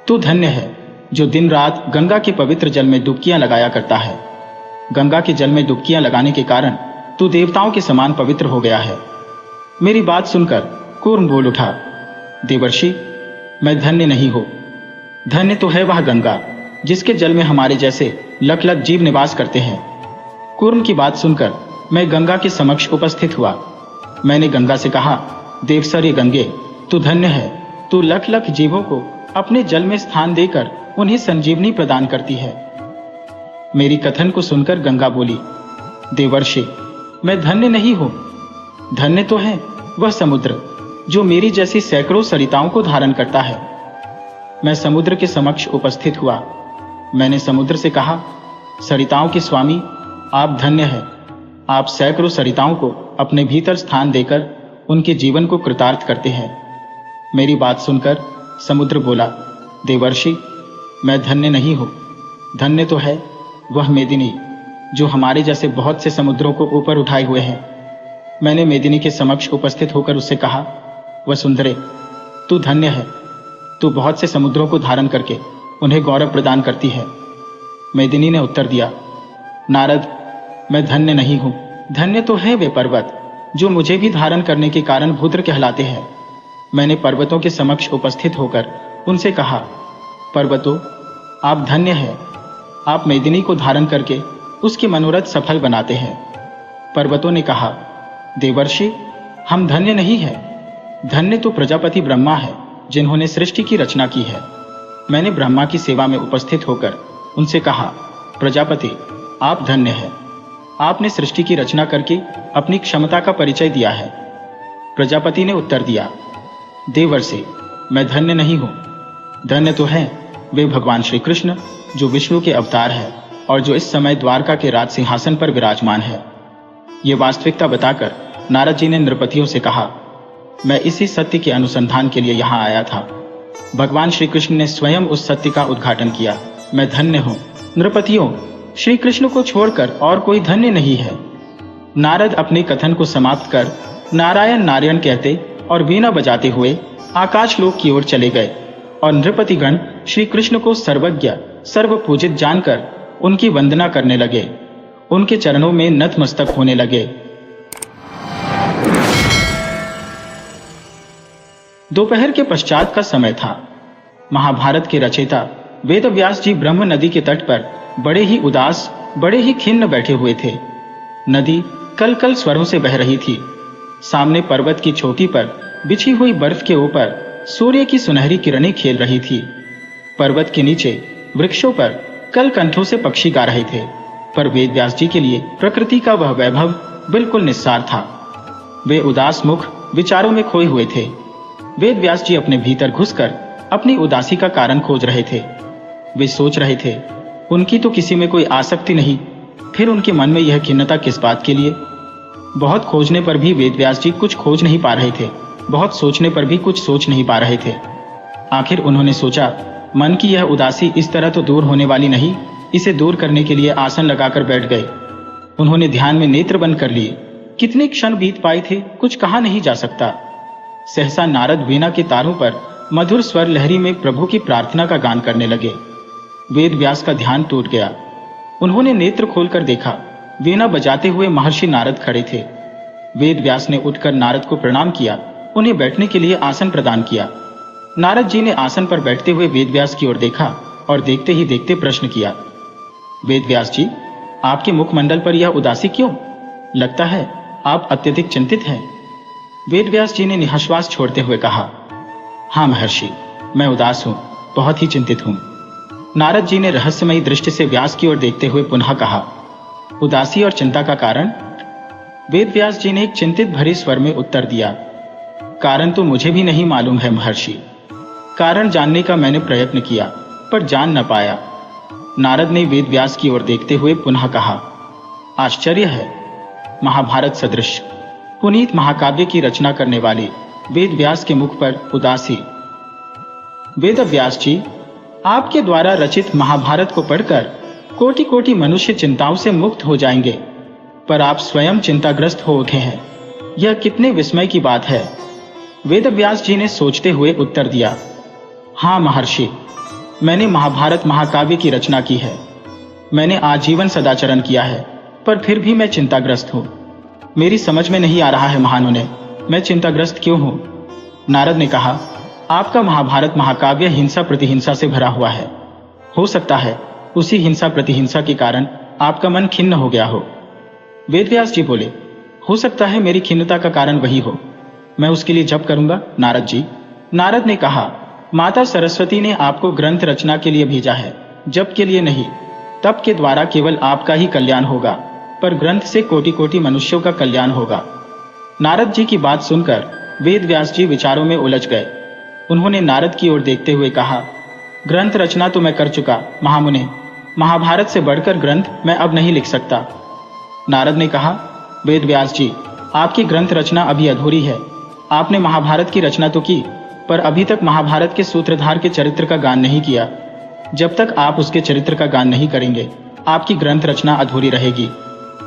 A: तू धन्य है जो दिन रात गंगा के पवित्र जल में डुबकियां लगाया करता है। गंगा के जल में डुबकियां लगाने के कारण तू देवताओं के समान पवित्र हो गया है। मेरी बात सुनकर कूर्म बोल उठा, देवर्षि, मैं धन्य नहीं हूं। धन्य तो है वह गंगा जिसके जल में हमारे जैसे लख लख जीव निवास करते हैं। कूर्म की बात सुनकर मैं गंगा के समक्ष उपस्थित हुआ। मैंने गंगा से कहा, देवसर्य गंगे, तू धन्य है। तू लख लख जीवों को अपने जल में स्थान देकर उन्हें संजीवनी प्रदान करती है। मेरी कथन को सुनकर गंगा बोली, देवर्षि, मैं धन्य नहीं हूं। धन्य तो है वह समुद्र जो मेरी जैसी सैकड़ों सरिताओं को धारण करता है। मैं समुद्र के समक्ष उपस्थित हुआ। मैंने समुद्र से कहा, सरिताओं के स्वामी, आप धन्य हैं। आप सैकड़ों सरिताओं को अपने भीतर स्थान देकर उनके जीवन को कृतार्थ करते हैं। मेरी बात सुनकर समुद्र बोला, देवर्षि, मैं धन्य नहीं हूं। धन्य तो है वह मेदिनी जो हमारे जैसे बहुत से समुद्रों को ऊपर उठाए हुए हैं। मैंने मेदिनी के समक्ष उपस्थित होकर उससे कहा, वसुंधरे, तू धन्य है। तू बहुत से समुद्रों को धारण करके उन्हें गौरव प्रदान करती है। मेदिनी ने उत्तर दिया, नारद, मैं धन्य नहीं हूं। धन्य तो है वे पर्वत जो मुझे भी धारण करने के कारण भूद्र कहलाते हैं। मैंने पर्वतों के समक्ष उपस्थित होकर उनसे कहा, पर्वतों, आप धन्य हैं। आप मेदिनी को धारण करके उसकी मनोरथ सफल बनाते हैं। पर्वतों ने कहा, देवर्षि, हम धन्य नहीं हैं। धन्य तो प्रजापति ब्रह्मा है जिन्होंने सृष्टि की रचना की है। मैंने ब्रह्मा की सेवा में उपस्थित होकर उनसे कहा, प्रजापति, आप धन्य हैं। आपने सृष्टि की रचना करके अपनी क्षमता का परिचय दिया है। प्रजापति ने उत्तर दिया, देवर्षि, मैं धन्य नहीं हूं। धन्य तो है वे भगवान श्री कृष्ण जो विष्णु के अवतार है और जो इस समय द्वारका के राज सिंहासन पर विराजमान है। ये वास्तविकता बताकर नारद जी ने नृपतियों से कहा, मैं इसी सत्य के अनुसंधान के लिए यहाँ आया था। भगवान श्री कृष्ण ने स्वयं उस सत्य का उद्घाटन किया। मैं धन्य हूँ। नृपतियों, श्री कृष्ण को छोड़कर और कोई धन्य नहीं है। नारद अपने कथन को समाप्त कर नारायण नारायण कहते और वीणा बजाते हुए आकाश लोक की ओर चले गए और नृपतिगण श्री कृष्ण को सर्वज्ञ सर्वपूजित जानकर उनकी वंदना करने लगे, उनके चरणों में नतमस्तक होने लगे। दोपहर के पश्चात का समय था। महाभारत के रचयिता वेदव्यास जी ब्रह्म नदी के तट पर बड़े ही उदास, बड़े ही खिन्न बैठे हुए थे। नदी कल कल स्वरों से बह रही थी। सामने पर्वत की चोटी पर बिछी हुई बर्फ के ऊपर सूर्य की सुनहरी किरणें खेल रही थी। पर्वत के नीचे वृक्षों पर कल कंठों से पक्षी गा रहे थे, पर वेदव्यास जी के लिए प्रकृति का वह वैभव बिल्कुल निस्सार था। वे उदास मुख विचारों में खोए हुए थे। वेदव्यास जी अपने भीतर घुसकर अपनी उदासी का कारण खोज रहे थे। वे सोच रहे थे, उनकी तो किसी में कोई आसक्ति नहीं, फिर उनके मन में यह खिन्नता किस बात के लिए? बहुत खोजने पर भी वेदव्यास जी कुछ खोज नहीं पा रहे थे। बहुत सोचने पर भी कुछ सोच नहीं पा रहे थे। आखिर उन्होंने सोचा, मन की यह उदासी इस तरह तो दूर होने वाली नहीं। इसे दूर करने के लिए आसन लगाकर बैठ गए। उन्होंने ध्यान में नेत्र बंद कर लिए। कितने क्षण बीत पाए थे, कुछ कहा नहीं जा सकता। सहसा नारद वीणा के तारों पर मधुर स्वर लहरी में प्रभु की प्रार्थना का गान करने लगे। वेदव्यास का ध्यान टूट गया। उन्होंने नेत्र खोलकर देखा, वीणा बजाते हुए महर्षि नारद खड़े थे। वेदव्यास ने उठकर नारद को प्रणाम किया, उन्हें बैठने के लिए आसन प्रदान किया। नारद जी ने आसन पर बैठते हुए वेदव्यास की ओर देखा और देखते ही देखते प्रश्न किया, वेदव्यास जी, आपके मुखमंडल पर यह उदासी क्यों? लगता है आप अत्यधिक चिंतित हैं। वेदव्यास जी ने निःश्वास छोड़ते हुए कहा, हाँ महर्षि, मैं उदास हूं, बहुत ही चिंतित हूं। नारद जी ने रहस्यमयी दृष्टि से व्यास की ओर देखते हुए पुनः कहा, उदासी और चिंता का कारण? वेदव्यास जी ने एक चिंतित भरे स्वर में उत्तर दिया, कारण तो मुझे भी नहीं मालूम है महर्षि। कारण जानने का मैंने प्रयत्न किया पर जान न पाया। नारद ने वेदव्यास की ओर देखते हुए पुनः कहा, आश्चर्य है, महाभारत सदृश पुनीत महाकाव्य की रचना करने वाले वेदव्यास के मुख पर उदासी। वेदव्यास जी, आपके द्वारा रचित महाभारत को पढ़कर कोटि कोटि मनुष्य चिंताओं से मुक्त हो जाएंगे, पर आप स्वयं चिंताग्रस्त हो उठे हैं। यह कितने विस्मय की बात है। वेदव्यास जी ने सोचते हुए उत्तर दिया, हाँ महर्षि, मैंने महाभारत महाकाव्य की रचना की है। मैंने आजीवन सदाचरण किया है, पर फिर भी मैं चिंताग्रस्त हूं। मेरी समझ में नहीं आ रहा है महानुने, मैं चिंताग्रस्त क्यों हूं? नारद ने कहा, आपका महाभारत महाकाव्य हिंसा प्रतिहिंसा से भरा हुआ है। हो सकता है उसी हिंसा प्रतिहिंसा के कारण आपका मन खिन्न हो गया हो। वेदव्यास जी बोले, हो सकता है मेरी खिन्नता का कारण वही हो। मैं उसके लिए जप करूंगा नारद जी। नारद ने कहा, माता सरस्वती ने आपको ग्रंथ रचना के लिए भेजा है, जप के लिए नहीं। तप के द्वारा केवल आपका ही कल्याण होगा, पर ग्रंथ से कोटि कोटि मनुष्यों का कल्याण होगा। नारद जी की बात सुनकर वेदव्यास जी विचारों में उलझ गए। उन्होंने नारद की ओर देखते हुए कहा, ग्रंथ रचना तो मैं कर चुका महामुने, महाभारत से बढ़कर ग्रंथ मैं अब नहीं लिख सकता। नारद ने कहा, वेद व्यास जी, आपकी ग्रंथ रचना अभी अधूरी है। आपने महाभारत की रचना तो की, पर अभी तक महाभारत के सूत्रधार के चरित्र का गान नहीं किया। जब तक आप उसके चरित्र का गान नहीं करेंगे, आपकी ग्रंथ रचना अधूरी रहेगी।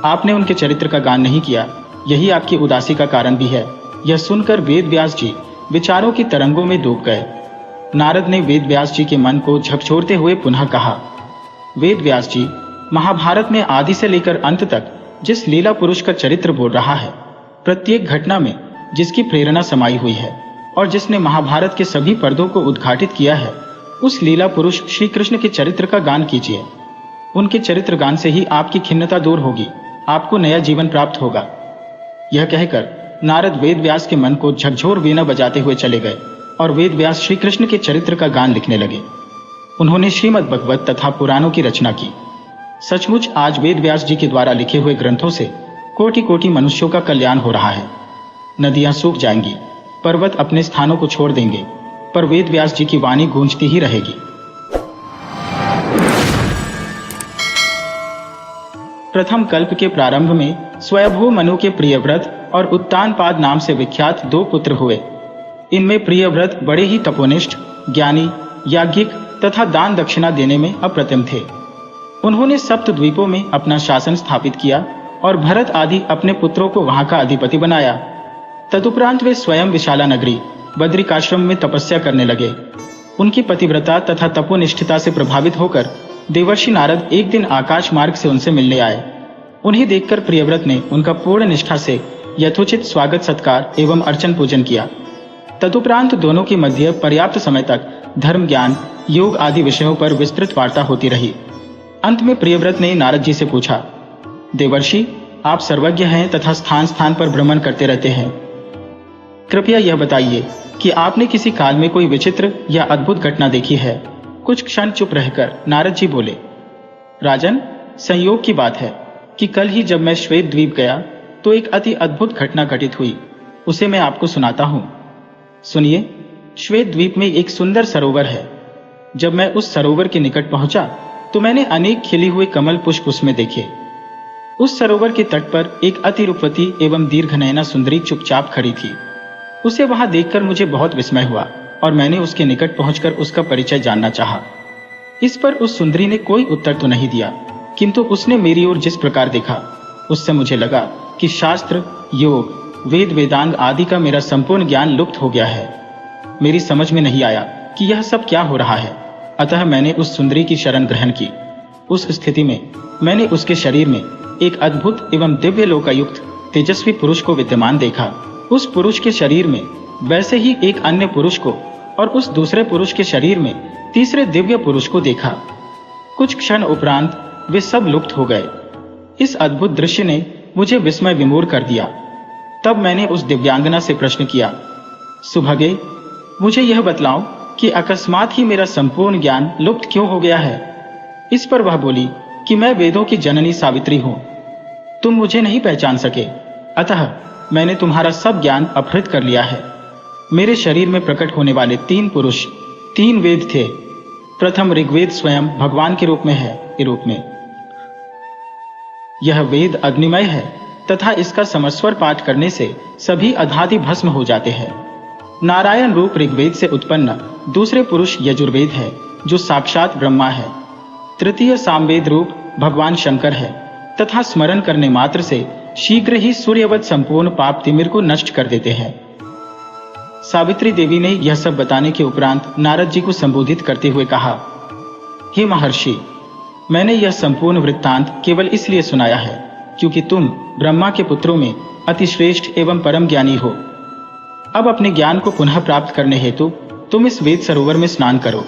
A: आपने उनके चरित्र का गान नहीं किया, यही आपकी उदासी का कारण भी है। यह सुनकर वेद व्यास जी विचारों की तरंगों में डूब गए। नारद ने वेद व्यास जी के मन को झकझोरते हुए पुनः कहा, वेद व्यास जी, महाभारत में आदि से लेकर अंत तक जिस लीला पुरुष का चरित्र बोल रहा है, प्रत्येक घटना में जिसकी प्रेरणा समाई हुई है और जिसने महाभारत के सभी पर्दों को उद्घाटित किया है, उस लीला पुरुष श्री कृष्ण के चरित्र का गान कीजिए। उनके चरित्र गान से ही आपकी खिन्नता दूर होगी, आपको नया जीवन प्राप्त होगा। यह कहकर नारद वेद व्यास के मन को झकझोर वीणा बजाते हुए चले गए और वेद व्यास श्री कृष्ण के चरित्र का गान लिखने लगे। उन्होंने श्रीमद् भगवत तथा पुराणों की रचना की। सचमुच आज वेद व्यास जी के द्वारा लिखे हुए ग्रंथों से कोटि कोटि मनुष्यों का कल्याण हो रहा है। नदियां सूख जाएंगी, पर्वत अपने स्थानों को छोड़ देंगे, पर वेद व्यास जी की वाणी गूंजती ही रहेगी। प्रथम कल्प के प्रारंभ में स्वयंभू मनु के प्रियव्रत और उत्तानपाद नाम से विख्यात दो पुत्र हुए। इनमें प्रियव्रत बड़े ही तपोनिष्ठ, ज्ञानी, याज्ञिक तथा दान दक्षिणा देने में अप्रतिम थे। उन्होंने सप्त द्वीपों में अपना शासन स्थापित किया और भरत आदि अपने पुत्रों को वहां का अधिपति बनाया। तदुपरांत वे स्वयं विशाला नगरी बद्रिकाश्रम में तपस्या करने लगे। उनकी पतिव्रता तथा तपोनिष्ठता से प्रभावित होकर देवर्षि नारद एक दिन आकाश मार्ग से उनसे मिलने आए। उन्हें देखकर प्रियव्रत ने उनका पूर्ण निष्ठा से यथोचित स्वागत सत्कार एवं अर्चन पूजन किया। तदुपरांत दोनों के मध्य पर्याप्त समय तक धर्म ज्ञान, योग आदि विषयों पर विस्तृत वार्ता होती रही। अंत में प्रियव्रत ने नारद जी से पूछा, देवर्षि, आप सर्वज्ञ हैं तथा स्थान स्थान पर भ्रमण करते रहते हैं। कृपया यह बताइए कि आपने किसी काल में कोई विचित्र या अद्भुत घटना देखी है। कुछ क्षण चुप रहकर नारद जी बोले, राजन, संयोग की बात है कि कल ही जब मैं श्वेत द्वीप गया तो एक अति अद्भुत घटना घटित हुई। उसे मैं आपको सुनाता हूं। सुनिए। श्वेत द्वीप में एक सुंदर सरोवर है। जब मैं उस सरोवर के निकट पहुंचा तो मैंने अनेक खिली हुए कमल पुष्प उसमें देखे। उस सरोवर के तट पर एक अति रूपवती एवं दीर्घनयना सुंदरी चुपचाप खड़ी थी। उसे वहां देखकर मुझे बहुत विस्मय हुआ और मैंने उसके निकट पहुंचकर उसका परिचय जानना चाहा। इस पर उस सुंदरी ने कोई उत्तर तो नहीं दिया, किंतु उसने मेरी ओर जिस प्रकार देखा, उससे मुझे लगा कि शास्त्र, योग, वेद, वेदांग आदि का मेरा संपूर्ण ज्ञान लुप्त हो गया है। मेरी समझ में नहीं आया कि यह सब क्या हो रहा है। अतः मैंने उस सुंदरी की शरण ग्रहण की। उस स्थिति में मैंने उसके शरीर में एक अद्भुत एवं दिव्य लोकायुक्त तेजस्वी पुरुष को विद्यमान देखा। उस पुरुष के शरीर में वैसे ही एक अन्य पुरुष को और उस दूसरे पुरुष के शरीर में तीसरे दिव्य पुरुष को देखा। कुछ क्षण उपरांत वे सब लुप्त हो गए। इस अद्भुत दृश्य ने मुझे विस्मय विमूढ़ कर दिया। तब मैंने उस दिव्यांगना से प्रश्न किया, सुभगे, मुझे यह बतलाओ कि अकस्मात ही मेरा संपूर्ण ज्ञान लुप्त क्यों हो गया है। इस पर वह बोली कि मैं वेदों की जननी सावित्री हूं। तुम मुझे नहीं पहचान सके, अतः मैंने तुम्हारा सब ज्ञान अपहृत कर लिया है। मेरे शरीर में प्रकट होने वाले 3 पुरुष 3 वेद थे। प्रथम ऋग्वेद स्वयं भगवान के रूप में है। रूप में यह वेद अग्निमय है तथा इसका समस्वर पाठ करने से सभी अधादि भस्म हो जाते हैं। नारायण रूप ऋग्वेद से उत्पन्न दूसरे पुरुष यजुर्वेद है, जो साक्षात ब्रह्मा है। तृतीय सामवेद रूप भगवान शंकर है तथा स्मरण करने मात्र से शीघ्र ही सूर्यवत संपूर्ण पाप तिमिर को नष्ट कर देते हैं। सावित्री देवी ने यह सब बताने के उपरांत नारद जी को संबोधित करते हुए कहा, हे महर्षि, मैंने यह संपूर्ण वृत्तांत केवल इसलिए सुनाया है क्योंकि तुम ब्रह्मा के पुत्रों में अति श्रेष्ठ एवं परम ज्ञानी हो। अब अपने ज्ञान को पुनः प्राप्त करने हेतु तुम इस वेद सरोवर में स्नान करो।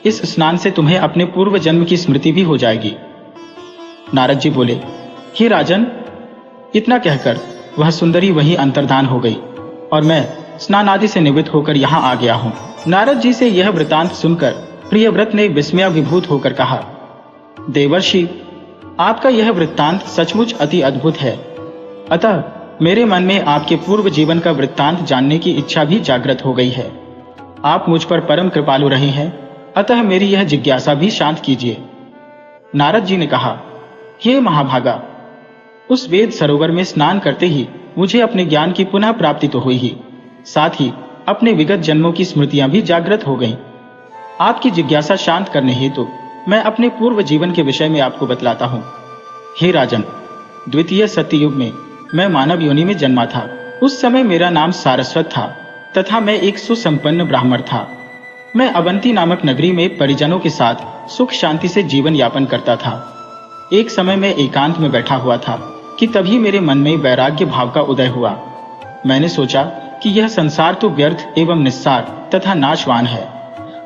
A: इस स्नान से तुम्हें अपने पूर्व जन्म की स्मृति भी हो जाएगी। नारद जी बोले, हे राजन। इतना कहकर वह सुंदरी वहीं अंतर्धान हो गई और मैं स्नान आदि से निवृत्त होकर यहाँ आ गया हूँ। नारद जी से यह वृतांत सुनकर प्रियव्रत ने विस्मयाभिभूत होकर कहा, देवर्षि, आपका यह वृत्तांत सचमुच अति अद्भुत है। अतः मेरे मन में आपके पूर्व जीवन का वृत्तांत जानने की इच्छा भी जागृत हो गई है। आप मुझ पर परम कृपालु रहे हैं अतः मेरी यह जिज्ञासा भी शांत कीजिए। नारद जी ने कहा, हे महाभागा, उस वेद सरोवर में स्नान करते ही मुझे अपने ज्ञान की पुनः प्राप्ति तो हुई ही, साथ ही अपने विगत जन्मों की स्मृतियां भी जागृत हो गईं। आपकी जिज्ञासा शांत करने हेतु मैं अपने पूर्व जीवन के विषय में आपको बतलाता हूं। हे राजन, द्वितीय सत्ययुग में मैं मानव योनि में जन्मा था। उस समय मेरा नाम सारस्वत था तथा मैं एक सुसंपन्न ब्राह्मण था। मैं अवंती नामक नगरी में परिजनों के साथ सुख शांति से जीवन यापन करता था। एक समय मैं एकांत में बैठा हुआ था कि तभी मेरे मन में वैराग्य भाव का उदय हुआ। मैंने सोचा कि यह संसार तो व्यर्थ एवं निस्सार तथा नाशवान है,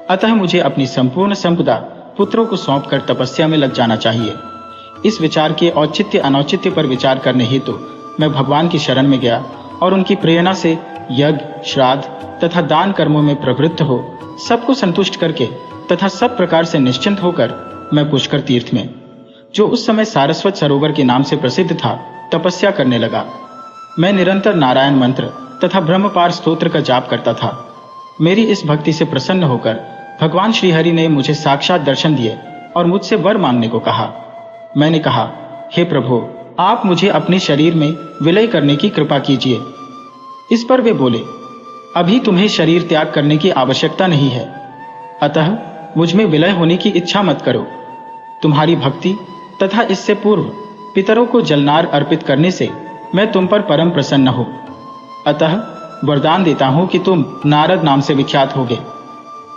A: अतः मुझे अपनी संपूर्ण संपदा पुत्रों को सौंपकर तपस्या में लग जाना चाहिए। इस विचार के औचित्य अनौचित्य पर विचार करने हेतु मैं भगवान की शरण में गया और उनकी प्रेरणा से यज्ञ, श्राद्ध तथा दान कर्मों में प्रवृत्त हो सबको संतुष्ट करके तथा सब प्रकार से निश्चिंत होकर मैं पुष्कर तीर्थ में, जो उस समय सारस्वत सरोवर के नाम से प्रसिद्ध था, तपस्या करने लगा। मैं निरंतर नारायण मंत्र तथा ब्रह्मपार स्तोत्र का जाप करता था। मेरी इस भक्ति से प्रसन्न होकर भगवान श्रीहरि ने मुझे साक्षात दर्शन दिए और मुझसे वर मांगने को कहा। मैंने कहा, हे प्रभु, आप मुझे अपने शरीर में विलय करने की कृपा कीजिए। इस पर वे बोले, अभी तुम्हें शरीर त्याग करने की आवश्यकता नहीं है, अतः मुझ में विलय होने की इच्छा मत करो। तुम्हारी भक्ति तथा इससे पूर्व पितरों को जलनार अर्पित करने से मैं तुम पर परम प्रसन्न हूं, अतः वरदान देता हूं कि तुम नारद नाम से विख्यात होगे।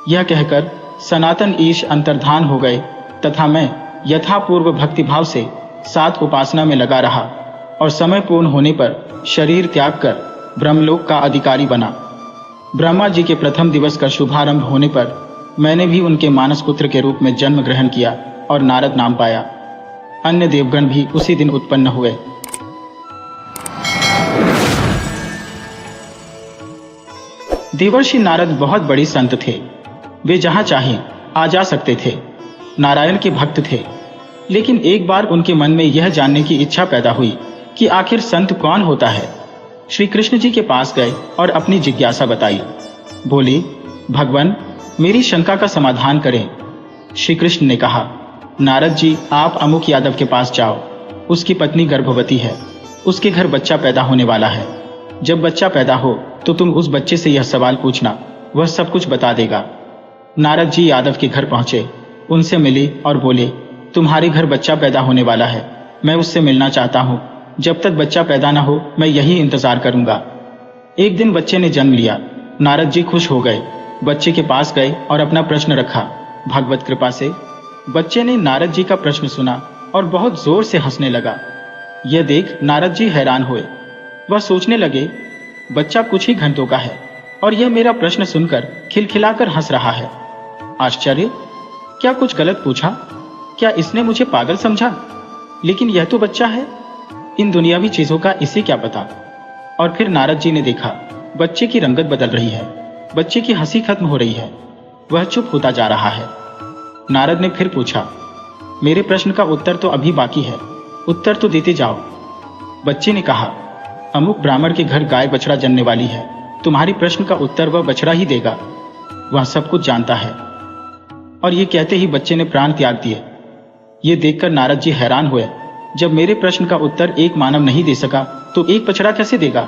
A: यह कहकर सनातन ईश अंतर्धान हो गए तथा मैं यथापूर्व भक्तिभाव से सात उपासना में लगा रहा और समय पूर्ण होने पर शरीर त्याग कर ब्रह्मलोक का अधिकारी बना। ब्रह्मा जी के प्रथम दिवस का शुभारंभ होने पर मैंने भी उनके मानस पुत्र के रूप में जन्म ग्रहण किया और नारद नाम पाया। अन्य देवगण भी उसी दिन उत्पन्न हुए। देवर्षि नारद बहुत बड़ी संत थे। वे जहां चाहें आ जा सकते थे। नारायण के भक्त थे। लेकिन एक बार उनके मन में यह जानने की इच्छा पैदा हुई कि आखिर संत कौन होता है। श्री कृष्ण जी के पास गए और अपनी जिज्ञासा बताई। बोले, भगवान, मेरी शंका का समाधान करें। श्री कृष्ण ने कहा, नारद जी, आप अमुक यादव के पास जाओ। उसकी पत्नी गर्भवती है। उसके घर बच्चा पैदा होने वाला है। जब बच्चा पैदा हो तो तुम उस बच्चे से यह सवाल पूछना, वह सब कुछ बता देगा। नारद जी यादव के घर पहुंचे, उनसे मिले और बोले, तुम्हारे घर बच्चा पैदा होने वाला है। मैं उससे मिलना चाहता हूं। जब तक बच्चा पैदा न हो मैं यही इंतजार करूंगा। एक दिन बच्चे ने जन्म लिया। नारद जी खुश हो गए। बच्चे के पास गए और अपना प्रश्न रखा। भगवत कृपा से बच्चे ने नारद जी का प्रश्न सुना और बहुत जोर से हंसने लगा। यह देख नारद जी हैरान हुए। वह सोचने लगे, बच्चा कुछ ही घंटों का है और यह मेरा प्रश्न सुनकर खिलखिलाकर हंस रहा है। आश्चर्य! क्या कुछ गलत पूछा? क्या इसने मुझे पागल समझा? लेकिन यह तो बच्चा है। इन दुनियावी चीजों का इसे क्या पता। और फिर नारद जी ने देखा, बच्चे की रंगत बदल रही है। बच्चे की हंसी खत्म हो रही है। वह चुप होता जा रहा है। नारद ने फिर पूछा, मेरे प्रश्न का उत्तर तो अभी बाकी है, उत्तर तो देते जाओ। बच्चे ने कहा, अमुक ब्राह्मण के घर गाय बछड़ा जन्मने वाली है। तुम्हारी प्रश्न का उत्तर वह बछड़ा ही देगा। वह सब कुछ जानता है। और ये कहते ही बच्चे ने प्राण त्याग दिए। ये देखकर नारद जी हैरान हुए। जब मेरे प्रश्न का उत्तर एक मानव नहीं दे सका तो एक बछड़ा कैसे देगा?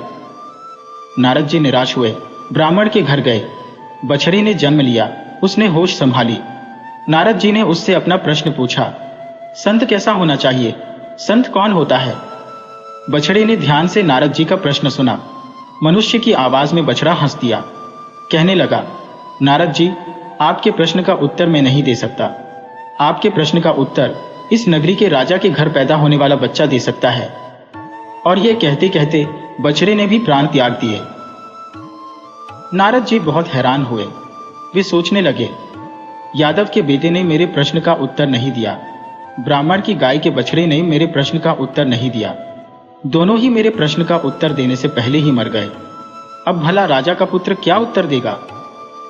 A: नारद जी निराश हुए। ब्राह्मण के घर गए। बछड़े ने जन्म लिया। उसने होश संभाली। नारद जी ने उससे अपना प्रश्न पूछा, संत कैसा होना चाहिए? संत कौन होता है? बछड़े ने ध्यान से नारद जी का प्रश्न सुना। मनुष्य की आवाज में बछड़ा हंस दिया। कहने लगा, नारद जी, आपके प्रश्न का उत्तर मैं नहीं दे सकता। आपके प्रश्न का उत्तर इस नगरी के राजा के घर पैदा होने वाला बच्चा दे सकता है। और यह कहते कहते बछड़े ने भी प्राण त्याग दिए। नारद जी बहुत हैरान हुए। वे सोचने लगे, यादव के बेटे ने मेरे प्रश्न का उत्तर नहीं दिया। ब्राह्मण की गाय के बछड़े ने मेरे प्रश्न का उत्तर नहीं दिया। दोनों ही मेरे प्रश्न का उत्तर देने से पहले ही मर गए। अब भला राजा का पुत्र क्या उत्तर देगा?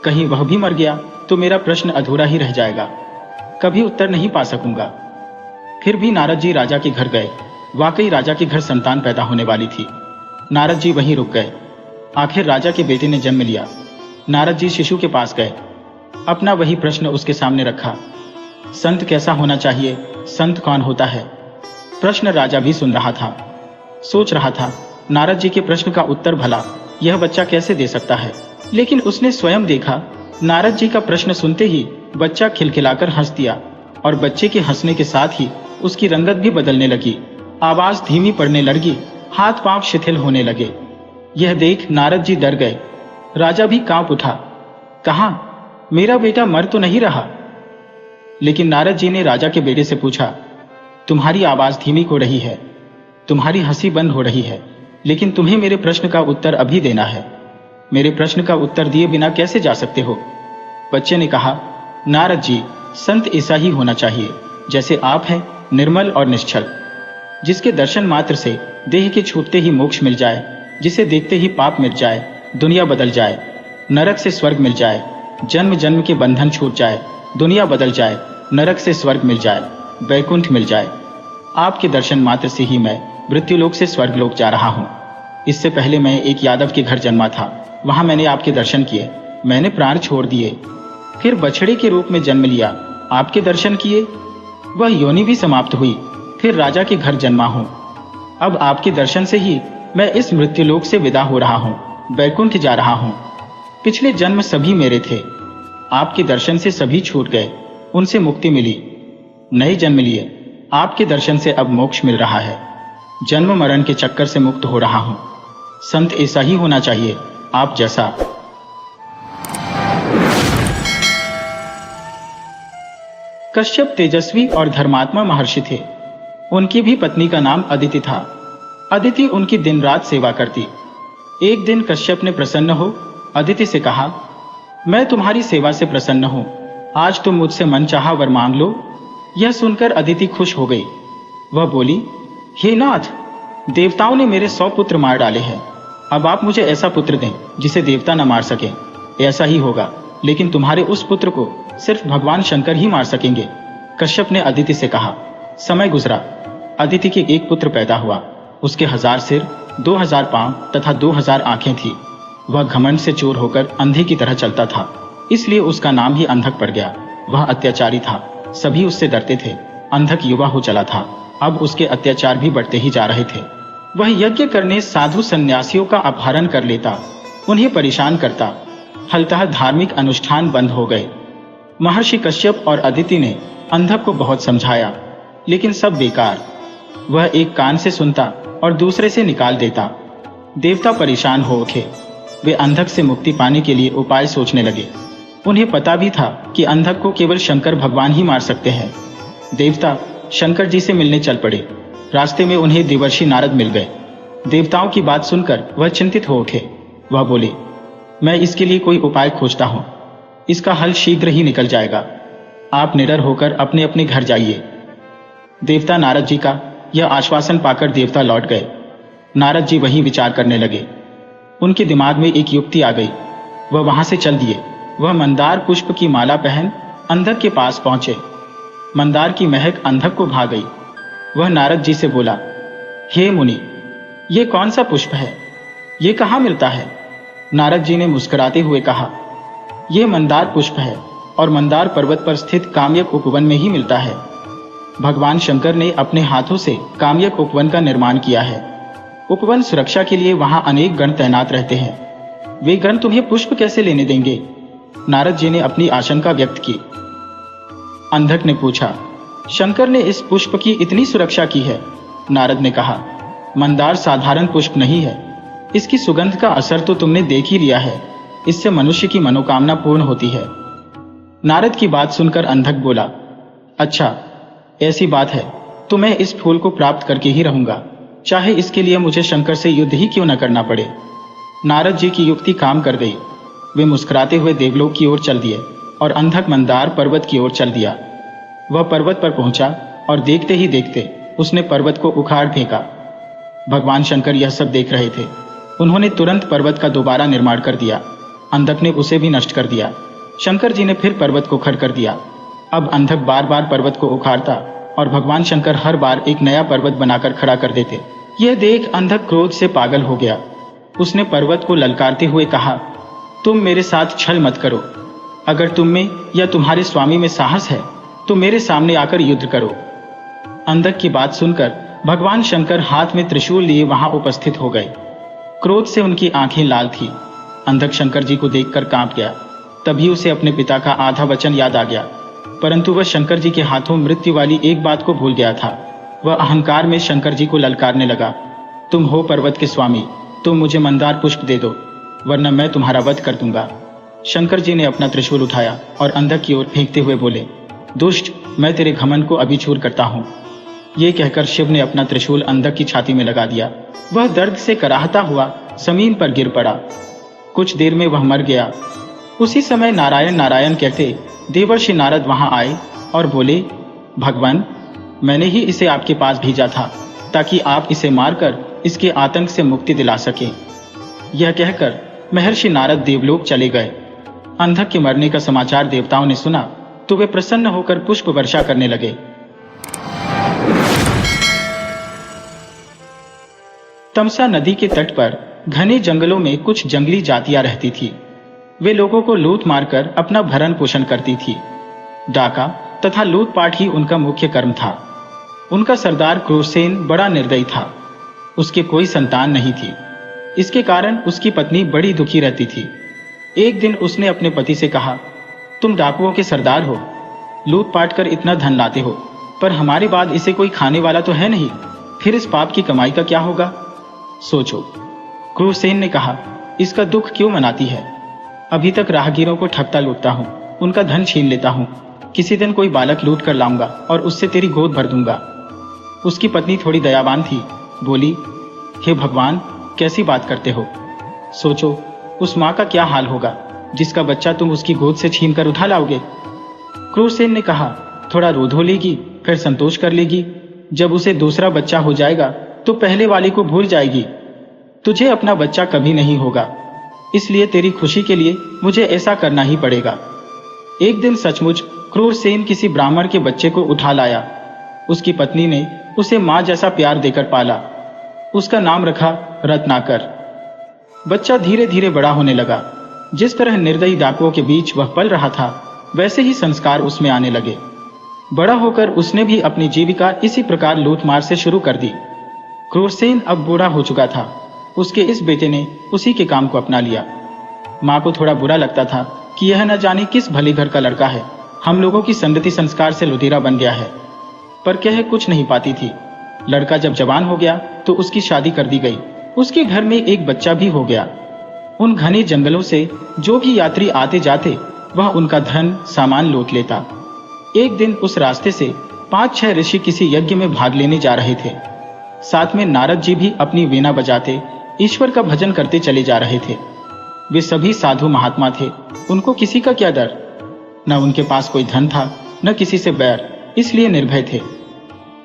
A: कहीं वह भी मर गया तो मेरा प्रश्न अधूरा ही रह जाएगा। कभी उत्तर नहीं पा सकूंगा। फिर भी नारद जी राजा के घर गए। वाकई राजा के घर संतान पैदा होने वाली थी। नारद जी वहीं रुक गए। आखिर राजा के बेटे ने जन्म लिया। नारद जी शिशु के पास गए। अपना वही प्रश्न उसके सामने रखा। संत कैसा होना चाहिए, संत कौन होता है? प्रश्न राजा भी सुन रहा था, सोच रहा था नारद जी के प्रश्न का उत्तर भला यह बच्चा कैसे दे सकता है। लेकिन उसने स्वयं देखा, नारद जी का प्रश्न सुनते ही बच्चा खिलखिलाकर हंस दिया और बच्चे के हंसने के साथ ही उसकी रंगत भी बदलने लगी, आवाज धीमी पड़ने लगी, हाथ पांव शिथिल होने लगे। यह देख नारद जी डर गए। राजा भी कांप उठा। कहा, मेरा बेटा मर तो नहीं रहा? लेकिन नारद जी ने राजा के बेटे से पूछा, तुम्हारी आवाज धीमी हो रही है, तुम्हारी हंसी बंद हो रही है, लेकिन तुम्हें मेरे प्रश्न का उत्तर अभी देना है। मेरे प्रश्न का उत्तर दिए बिना कैसे जा सकते हो? बच्चे ने कहा, नारद जी, संत ऐसा ही होना चाहिए जैसे आप हैं, निर्मल और निश्चल, जिसके दर्शन मात्र से देह के छूटते ही मोक्ष मिल जाए, जिसे देखते ही पाप मिट जाए, दुनिया बदल जाए, नरक से स्वर्ग मिल जाए, जन्म जन्म के बंधन छूट जाए, दुनिया बदल जाए, नरक से स्वर्ग मिल जाए, वैकुंठ मिल जाए। आपके दर्शन मात्र से ही मैं मृत्युलोक से स्वर्गलोक जा रहा हूँ। इससे पहले मैं एक यादव के घर जन्मा था, वहां मैंने आपके दर्शन किए, मैंने प्राण छोड़ दिए, फिर बछड़े के रूप में जन्म लिया, आपके दर्शन किए, वह योनि भी समाप्त हुई, फिर राजा के घर जन्मा हूँ। अब आपके दर्शन से ही मैं इस मृत्युलोक से विदा हो रहा हूँ, वैकुंठ जा रहा हूँ। पिछले जन्म सभी मेरे थे, आपके दर्शन से सभी छूट गए, उनसे मुक्ति मिली, नए जन्म लिए, आपके दर्शन से अब मोक्ष मिल रहा है, जन्म मरण के चक्कर से मुक्त हो रहा हूँ। संत ऐसा ही होना चाहिए, आप जैसा। कश्यप तेजस्वी और धर्मात्मा महर्षि थे। उनकी भी पत्नी का नाम अदिति था। अदिति उनकी दिन रात सेवा करती। एक दिन कश्यप ने प्रसन्न हो अदिति से कहा, मैं तुम्हारी सेवा से प्रसन्न हूं, आज तुम मुझसे मनचाहा वर मांग लो। यह सुनकर अदिति खुश हो गई। वह बोली, हे नाथ, देवताओं ने मेरे 100 पुत्र मार डाले हैं, अब आप मुझे ऐसा पुत्र दें जिसे देवता न मार सके। ऐसा ही होगा, लेकिन तुम्हारे उस पुत्र को सिर्फ भगवान शंकर ही मार सकेंगे। कश्यप ने अदिति से कहा। समय गुजरा, अदिति के एक पुत्र पैदा हुआ। उसके 1000 सिर, 2000 पांव तथा 2000 आंखें थी। वह घमंड से चोर होकर अंधे की तरह चलता था, इसलिए उसका नाम ही अंधक पड़ गया। वह अत्याचारी था, सभी उससे डरते थे। अंधक युवा हो चला था, अब उसके अत्याचार भी बढ़ते ही जा रहे थे। वह यज्ञ करने साधु सन्यासियों का अपहरण कर लेता, उन्हें परेशान करता। फलतः धार्मिक अनुष्ठान बंद हो गए। महर्षि कश्यप और अदिति ने अंधक को बहुत समझाया, लेकिन सब बेकार। वह एक कान से सुनता और दूसरे से निकाल देता। देवता परेशान हो उठे। वे अंधक से मुक्ति पाने के लिए उपाय सोचने लगे। उन्हें पता भी था कि अंधक को केवल शंकर भगवान ही मार सकते हैं। देवता शंकर जी से मिलने चल पड़े। रास्ते में उन्हें देवर्षि नारद मिल गए। देवताओं की बात सुनकर वह चिंतित हो उठे। वह बोले, मैं इसके लिए कोई उपाय खोजता हूँ, इसका हल शीघ्र ही निकल जाएगा। आप निडर होकर अपने अपने घर जाइए। देवता नारद जी का यह आश्वासन पाकर देवता लौट गए। नारद जी वहीं विचार करने लगे। उनके दिमाग में एक युक्ति आ गई। वह वहां से चल दिए। वह मंदार पुष्प की माला पहन अंधक के पास पहुंचे। मंदार की महक अंधक को भा गई। वह नारद जी से बोला, हे मुनि, ये कौन सा पुष्प है, ये कहाँ मिलता है? नारद जी ने मुस्कुराते हुए कहा, यह मंदार पुष्प है और मंदार पर्वत पर स्थित काम्यक उपवन में ही मिलता है। भगवान शंकर ने अपने हाथों से काम्यक उपवन का निर्माण किया है। उपवन सुरक्षा के लिए वहां अनेक गण तैनात रहते हैं। वे गण तुम्हें पुष्प कैसे लेने देंगे? नारद जी ने अपनी आशंका व्यक्त की। अंधक ने पूछा, शंकर ने इस पुष्प की इतनी सुरक्षा की है? नारद ने कहा, मंदार साधारण पुष्प नहीं है, इसकी सुगंध का असर तो तुमने देख ही लिया है। इससे मनुष्य की मनोकामना पूर्ण होती है। नारद की बात सुनकर अंधक बोला, अच्छा ऐसी बात है तो मैं इस फूल को प्राप्त करके ही रहूंगा, चाहे इसके लिए मुझे शंकर से युद्ध ही क्यों न करना पड़े। नारद जी की युक्ति काम कर गई। वे मुस्कुराते हुए देवलोक की ओर चल दिए और अंधक मंदार पर्वत की ओर चल दिया। वह पर्वत पर पहुंचा और देखते ही देखते उसने पर्वत को उखाड़ फेंका। भगवान शंकर यह सब देख रहे थे। उन्होंने तुरंत पर्वत का दोबारा निर्माण कर दिया। अंधक ने उसे भी नष्ट कर दिया। शंकर जी ने फिर पर्वत को खड़ कर दिया। अब अंधक बार बार पर्वत को उखाड़ता और भगवान शंकर हर बार एक नया पर्वत बनाकर खड़ा कर देते। यह देख अंधक क्रोध से पागल हो गया। उसने पर्वत को ललकारते हुए कहा, तुम मेरे साथ छल मत करो। अगर तुम में या तुम्हारे स्वामी में साहस है तो मेरे सामने आकर युद्ध करो। अंधक की बात सुनकर भगवान शंकर हाथ में त्रिशूल लिए वहां उपस्थित हो गए। क्रोध से उनकी आंखें लाल थी। अंधक शंकर जी को देखकर कांप गया। तभी उसे अपने पिता का आधा वचन याद आ गया, परंतु वह शंकर जी के हाथों मृत्यु वाली एक बात को भूल गया था। वह अहंकार में शंकर जी को ललकारने लगा, तुम हो पर्वत के स्वामी, तुम मुझे मंदार पुष्प दे दो, वरना मैं तुम्हारा वध कर दूंगा। शंकर जी ने अपना त्रिशूल उठाया और अंधक की ओर फेंकते हुए बोले, दुष्ट, मैं तेरे घमंड को अभी चूर करता हूं। ये कहकर शिव ने अपना त्रिशूल अंधक की छाती में लगा दिया। वह दर्द से कराहता हुआ जमीन पर गिर पड़ा। कुछ देर में वह मर गया। उसी समय नारायण नारायण कहते देवर्षि नारद वहां आए और बोले, भगवान, मैंने ही इसे आपके पास भेजा था ताकि आप इसे मारकर इसके आतंक से मुक्ति दिला सकें। यह कहकर महर्षि नारद देवलोक चले गए। अंधक के मरने का समाचार देवताओं ने सुना तो वे प्रसन्न होकर पुष्प वर्षा करने लगे। तमसा नदी के तट पर घने जंगलों में कुछ जंगली जातियां रहती थी। वे लोगों को लूट मारकर अपना भरण पोषण करती थी। डाका तथा लूटपाट ही उनका मुख्य कर्म था। उनका सरदार क्रूरसेन बड़ा निर्दयी था। उसके कोई संतान नहीं थी। इसके कारण उसकी पत्नी बड़ी दुखी रहती थी। एक दिन उसने अपने पति से कहा, तुम डाकुओं के सरदार हो, लूटपाट कर इतना धन लाते हो, पर हमारे बाद इसे कोई खाने वाला तो है नहीं, फिर इस पाप की कमाई का क्या होगा? सोचो। क्रूरसेन ने कहा, इसका दुख क्यों मनाती है? अभी तक राहगीरों को ठगता लूटता हूं, उनका धन छीन लेता हूं। किसी दिन कोई बालक लूट कर लाऊंगा और उससे तेरी गोद भर दूंगा। उसकी पत्नी थोड़ी दयावान थी, बोली, हे भगवान, कैसी बात करते हो? सोचो, उस माँ का क्या हाल होगा जिसका बच्चा तुम उसकी गोद से छीन कर उठा लाओगे। क्रूरसेन ने कहा, थोड़ा रो धो लेगी, फिर संतोष कर लेगी। जब उसे दूसरा बच्चा हो जाएगा तो पहले वाले को भूल जाएगी। तुझे अपना बच्चा कभी नहीं होगा, इसलिए तेरी खुशी के लिए मुझे ऐसा करना ही पड़ेगा। एक दिन सचमुच क्रूरसेन किसी ब्राह्मण के बच्चे को उठा लाया। उसकी पत्नी ने उसे माँ जैसा प्यार देकर पाला। उसका नाम रखा रत्नाकर। बच्चा धीरे धीरे बड़ा होने लगा। जिस तरह निर्दयी डाकुओं के बीच वह पल रहा था, वैसे ही संस्कार उसमें आने लगे। बड़ा होकर उसने भी अपनी जीविका इसी प्रकार लूटमार से शुरू कर दी। क्रूरसेन अब बूढ़ा हो चुका था। उसके इस बेटे ने उसी के काम को अपना लिया। माँ को थोड़ा बुरा लगता था कि यह न जाने किस भले घर का लड़का है, हम लोगों की संगति संस्कार से लुटेरा बन गया है, पर कह कुछ नहीं पाती थी। लड़का जब जवान हो गया तो उसकी शादी कर दी गई। उसके घर में एक बच्चा भी हो गया। उन घने जंगलों से जो भी यात्री आते जाते वह उनका धन सामान लूट लेता। एक दिन उस रास्ते से 5-6 ऋषि किसी यज्ञ में भाग लेने जा रहे थे। साथ में नारद जी भी अपनी वीणा बजाते ईश्वर का भजन करते चले जा रहे थे। वे सभी साधु महात्मा थे। उनको किसी का क्या डर? न उनके पास कोई धन था, न किसी से बैर, इसलिए निर्भय थे।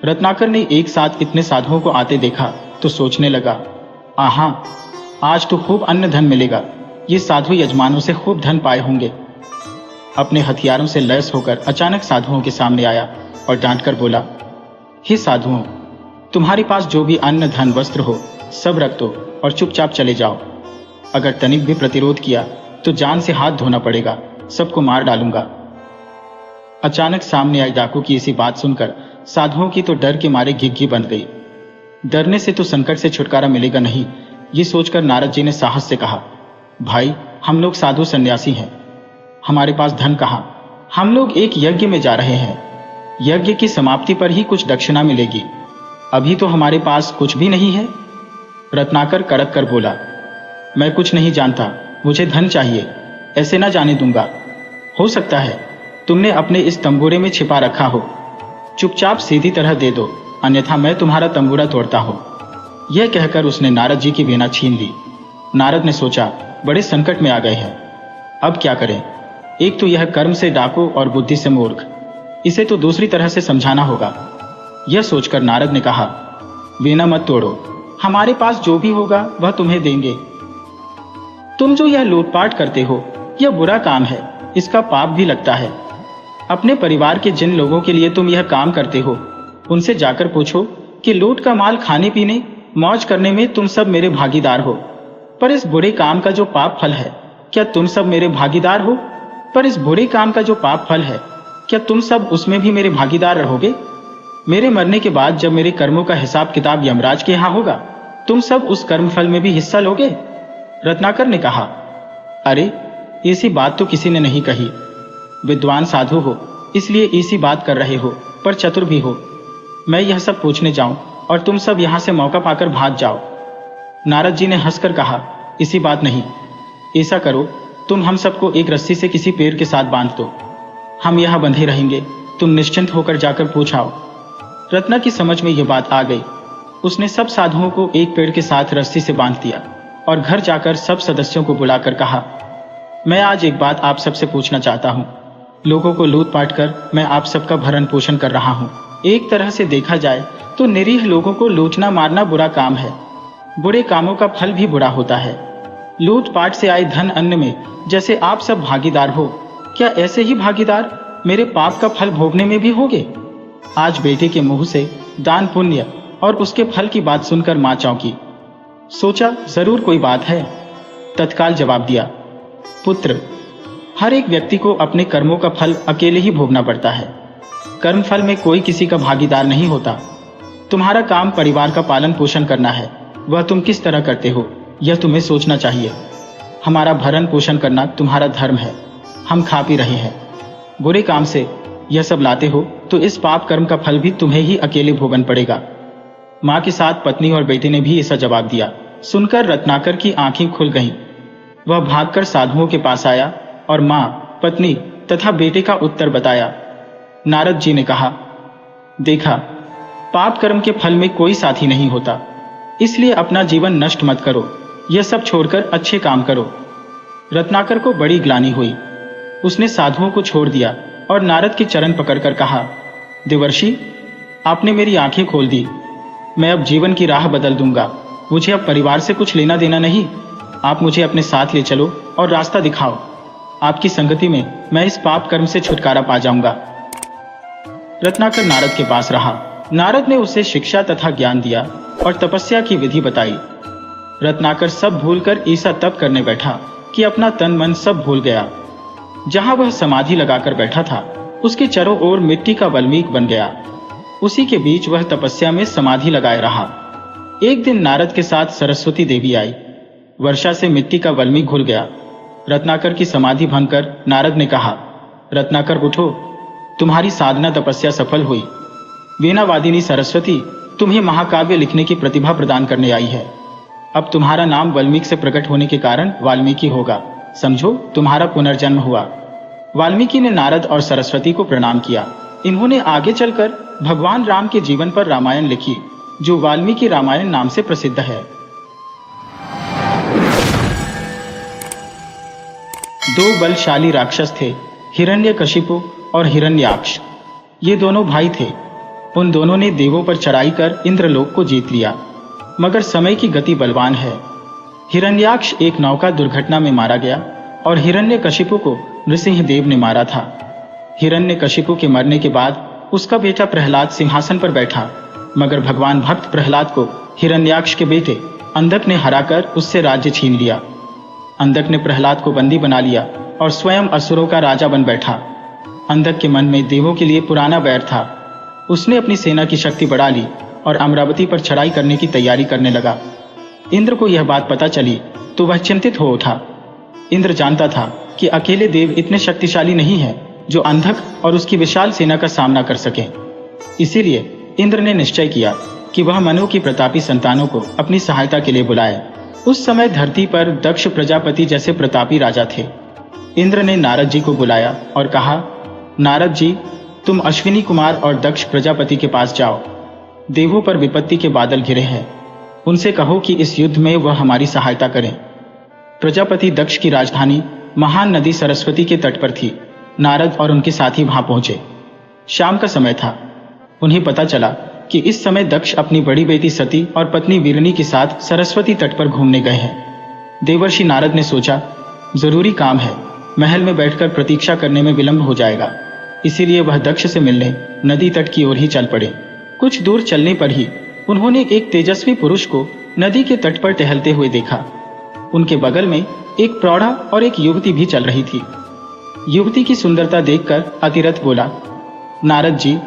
A: रत्नाकर ने एक साथ इतने साधुओं को आते देखा तो सोचने लगा, आहा, आज तो खूब अन्न धन मिलेगा। ये साधु यजमानों से खूब धन पाए होंगे। अपने हथियारों से लैस होकर अचानक साधुओं के सामने आया और डांटकर बोला, हे साधुओं, तुम्हारे पास जो भी अन्न धन वस्त्र हो सब रख दो और चुपचाप चले जाओ। अगर तनिक भी प्रतिरोध किया तो जान से हाथ धोना पड़ेगा, सबको मार डालूंगा। अचानक सामने आई डाकू की ऐसी बात सुनकर साधुओं की तो डर के मारे घिघी बंध गई। डरने से तो संकट से छुटकारा मिलेगा नहीं, ये सोचकर नारद जी ने साहस से कहा, भाई, हम लोग साधु सन्यासी हैं, हमारे पास धन कहाँ? हम लोग एक यज्ञ में जा रहे हैं। यज्ञ की समाप्ति पर ही कुछ दक्षिणा मिलेगी, अभी तो हमारे पास कुछ भी नहीं है। रत्नाकर कड़क कर बोला, मैं कुछ नहीं जानता, मुझे धन चाहिए, ऐसे ना जाने दूंगा। हो सकता है तुमने अपने इस तंबूरे में छिपा रखा हो, चुपचाप सीधी तरह दे दो, अन्यथा मैं तुम्हारा तंबूरा तोड़ता हूं। यह कहकर उसने नारद जी की वीणा छीन ली। नारद ने सोचा, बड़े संकट में आ गए हैं, अब क्या करें? एक तो यह कर्म से डाकू और बुद्धि से मूर्ख, इसे तो दूसरी तरह से समझाना होगा। यह सोचकर नारद ने कहा, वीणा मत तोड़ो, हमारे पास जो भी होगा वह तुम्हें देंगे। तुम जो यह लूटपाट करते हो यह बुरा काम है, इसका पाप भी लगता है। अपने परिवार के जिन लोगों के लिए तुम यह काम करते हो उनसे जाकर पूछो कि लूट का माल खाने पीने मौज करने में तुम सब मेरे भागीदार हो, पर इस बुरे काम का जो पाप फल है, क्या तुम सब मेरे भागीदार हो? पर इस बुरे काम का जो पाप फल है, क्या तुम सब उसमें भी मेरे भागीदार रहोगे? मेरे मरने के बाद जब मेरे कर्मों का हिसाब किताब यमराज के यहाँ होगा, तुम सब उस कर्म फल में भी हिस्सा लोगे? रत्नाकर ने कहा, अरे ऐसी बात तो किसी ने नहीं कही। विद्वान साधु हो इसलिए ऐसी बात कर रहे हो, पर चतुर भी हो। मैं यह सब पूछने जाऊं और तुम सब यहां से मौका पाकर भाग जाओ। नारद जी ने हंसकर कहा, इसी बात नहीं, ऐसा करो तुम हम सबको एक रस्सी से किसी पेड़ के साथ बांध दो, हम यहां बंधे रहेंगे, तुम निश्चिंत होकर जाकर पूछ आओ। रत्ना की समझ में यह बात आ गई। उसने सब साधुओं को एक पेड़ के साथ रस्सी से बांध दिया और घर जाकर सब सदस्यों को बुलाकर कहा, मैं आज एक बात आप सबसे पूछना चाहता हूं। लोगों को लूट पाट कर मैं आप सबका भरण पोषण कर रहा हूं। एक तरह से देखा जाए तो निरीह लोगों को लूटना मारना बुरा काम है। बुरे कामों का फल भी बुरा होता है। लूट पाट से आए धन अन्न में जैसे आप सब भागीदार हो, क्या ऐसे ही भागीदार मेरे पाप का फल भोगने में भी होगे? आज बेटे के मुंह से दान पुण्य और उसके फल की बात सुनकर मां चौंकी। सोचा जरूर कोई बात है। तत्काल जवाब दिया, पुत्र, हर एक व्यक्ति को अपने कर्मों का फल अकेले ही भोगना पड़ता है। कर्म फल में कोई किसी का भागीदार नहीं होता। तुम्हारा काम परिवार का पालन पोषण करना है, वह तुम किस तरह करते हो यह तुम्हें सोचना चाहिए। हमारा भरण पोषण करना तुम्हारा धर्म है। हम खा पी रहे हैं, बुरे काम से यह सब लाते हो तो इस पाप कर्म का फल भी तुम्हें ही अकेले भोगन पड़ेगा। मां के साथ पत्नी और बेटे ने भी ऐसा जवाब दिया। सुनकर रत्नाकर की आंखें खुल गईं। वह भागकर साधुओं के पास आया और मां, पत्नी तथा बेटे का उत्तर बताया। नारद जी ने कहा, देखा, पाप कर्म के फल में कोई साथी नहीं होता, इसलिए अपना जीवन नष्ट मत करो, यह सब छोड़कर अच्छे काम करो। रत्नाकर को बड़ी ग्लानि हुई। उसने साधुओं को छोड़ दिया और नारद के चरण पकड़कर कहा, देवर्षि, आपने मेरी आंखें खोल दी। मैं अब जीवन की राह बदल दूंगा। मुझे अब परिवार से कुछ लेना देना नहीं। आप मुझे अपने साथ ले चलो और रास्ता दिखाओ। आपकी संगति में मैं इस पाप कर्म से छुटकारा पा जाऊंगा। रत्नाकर नारद के पास रहा। नारद ने उसे शिक्षा तथा ज्ञान दिया और तपस्या की विधि बताई। रत्नाकर सब भूलकर ऐसा तप करने बैठा कि अपना तन मन सब भूल गया। जहां वह समाधि लगाकर बैठा था, उसके चारों ओर मिट्टी का वल्मीक बन गया। उसी के बीच वह तपस्या में समाधि लगाए रहा। एक दिन नारद के साथ सरस्वती देवी आई। वर्षा से मिट्टी का वल्मीक घुल गया। रत्नाकर की समाधि भंग कर नारद ने कहा, रत्नाकर उठो, तुम्हारी साधना तपस्या सफल हुई। वीणावादिनी सरस्वती तुम्हें महाकाव्य लिखने की प्रतिभा प्रदान करने आई है। अब तुम्हारा नाम वाल्मीकि से प्रकट होने के कारण वाल्मीकि होगा। समझो, तुम्हारा पुनर्जन्म हुआ। वाल्मीकि ने नारद और सरस्वती को प्रणाम किया। इन्होंने आगे चलकर भगवान राम के जीवन पर रामायण लिखी, जो वाल्मीकि रामायण नाम से प्रसिद्ध है। दो बलशाली राक्षस थे, हिरण्यकशिपु और हिरण्याक्ष। ये दोनों भाई थे। उन दोनों ने देवों पर चढ़ाई कर इंद्रलोक को जीत लिया, मगर समय की गति बलवान है। हिरण्याक्ष एक नौका दुर्घटना में मारा गया और हिरण्यकशिपु को नृसिंहदेव ने मारा था। हिरण्यकशिपु के मरने के बाद उसका बेटा प्रहलाद सिंहासन पर बैठा, मगर भगवान भक्त प्रहलाद को हिरण्याक्ष के बेटे अंधक ने हराकर उससे राज्य छीन लिया। अंधक ने प्रहलाद को बंदी बना लिया और स्वयं असुरों का राजा बन बैठा। अंधक के मन में देवों के लिए पुराना बैर था। उसने अपनी सेना की शक्ति बढ़ा ली और अमरावती पर चढ़ाई करने की तैयारी करने लगा। इंद्र को यह बात पता चली तो वह चिंतित हो उठा। इंद्र जानता था कि अकेले देव इतने शक्तिशाली नहीं है जो अंधक और उसकी विशाल सेना का सामना कर सके। इसीलिए इंद्र ने निश्चय किया कि वह मनु की प्रतापी संतानों को अपनी सहायता के लिए बुलाए। उस समय धरती पर दक्ष प्रजापति जैसे प्रतापी राजा थे। इंद्र ने नारद जी को बुलाया और कहा, नारद जी, तुम अश्विनी कुमार और दक्ष प्रजापति के पास जाओ। देवों पर विपत्ति के बादल घिरे हैं। उनसे कहो कि इस युद्ध में वह हमारी सहायता करें। प्रजापति दक्ष की राजधानी महान नदी सरस्वती के तट पर थी। नारद और उनके साथी वहां पहुंचे। शाम का समय था। उन्हें पता चला कि इस समय दक्ष अपनी बड़ी बेटी सती और पत्नी वीरनी के साथ सरस्वती तट पर घूमने गए हैं। देवर्षि नारद ने सोचा, जरूरी काम है, महल में बैठकर प्रतीक्षा करने में विलंब हो जाएगा। इसीलिए वह दक्ष से मिलने नदी तट की ओर ही चल पड़े। कुछ दूर चलने पर ही उन्होंने एक तेजस्वी पुरुष को नदी के तट पर टहलते हुए देखा। उनके बगल में एक प्रौढ़ा और एक युवती भी चल रही थी। युवती की सुंदरता देखकर अतिरथ बोला, नारद जी,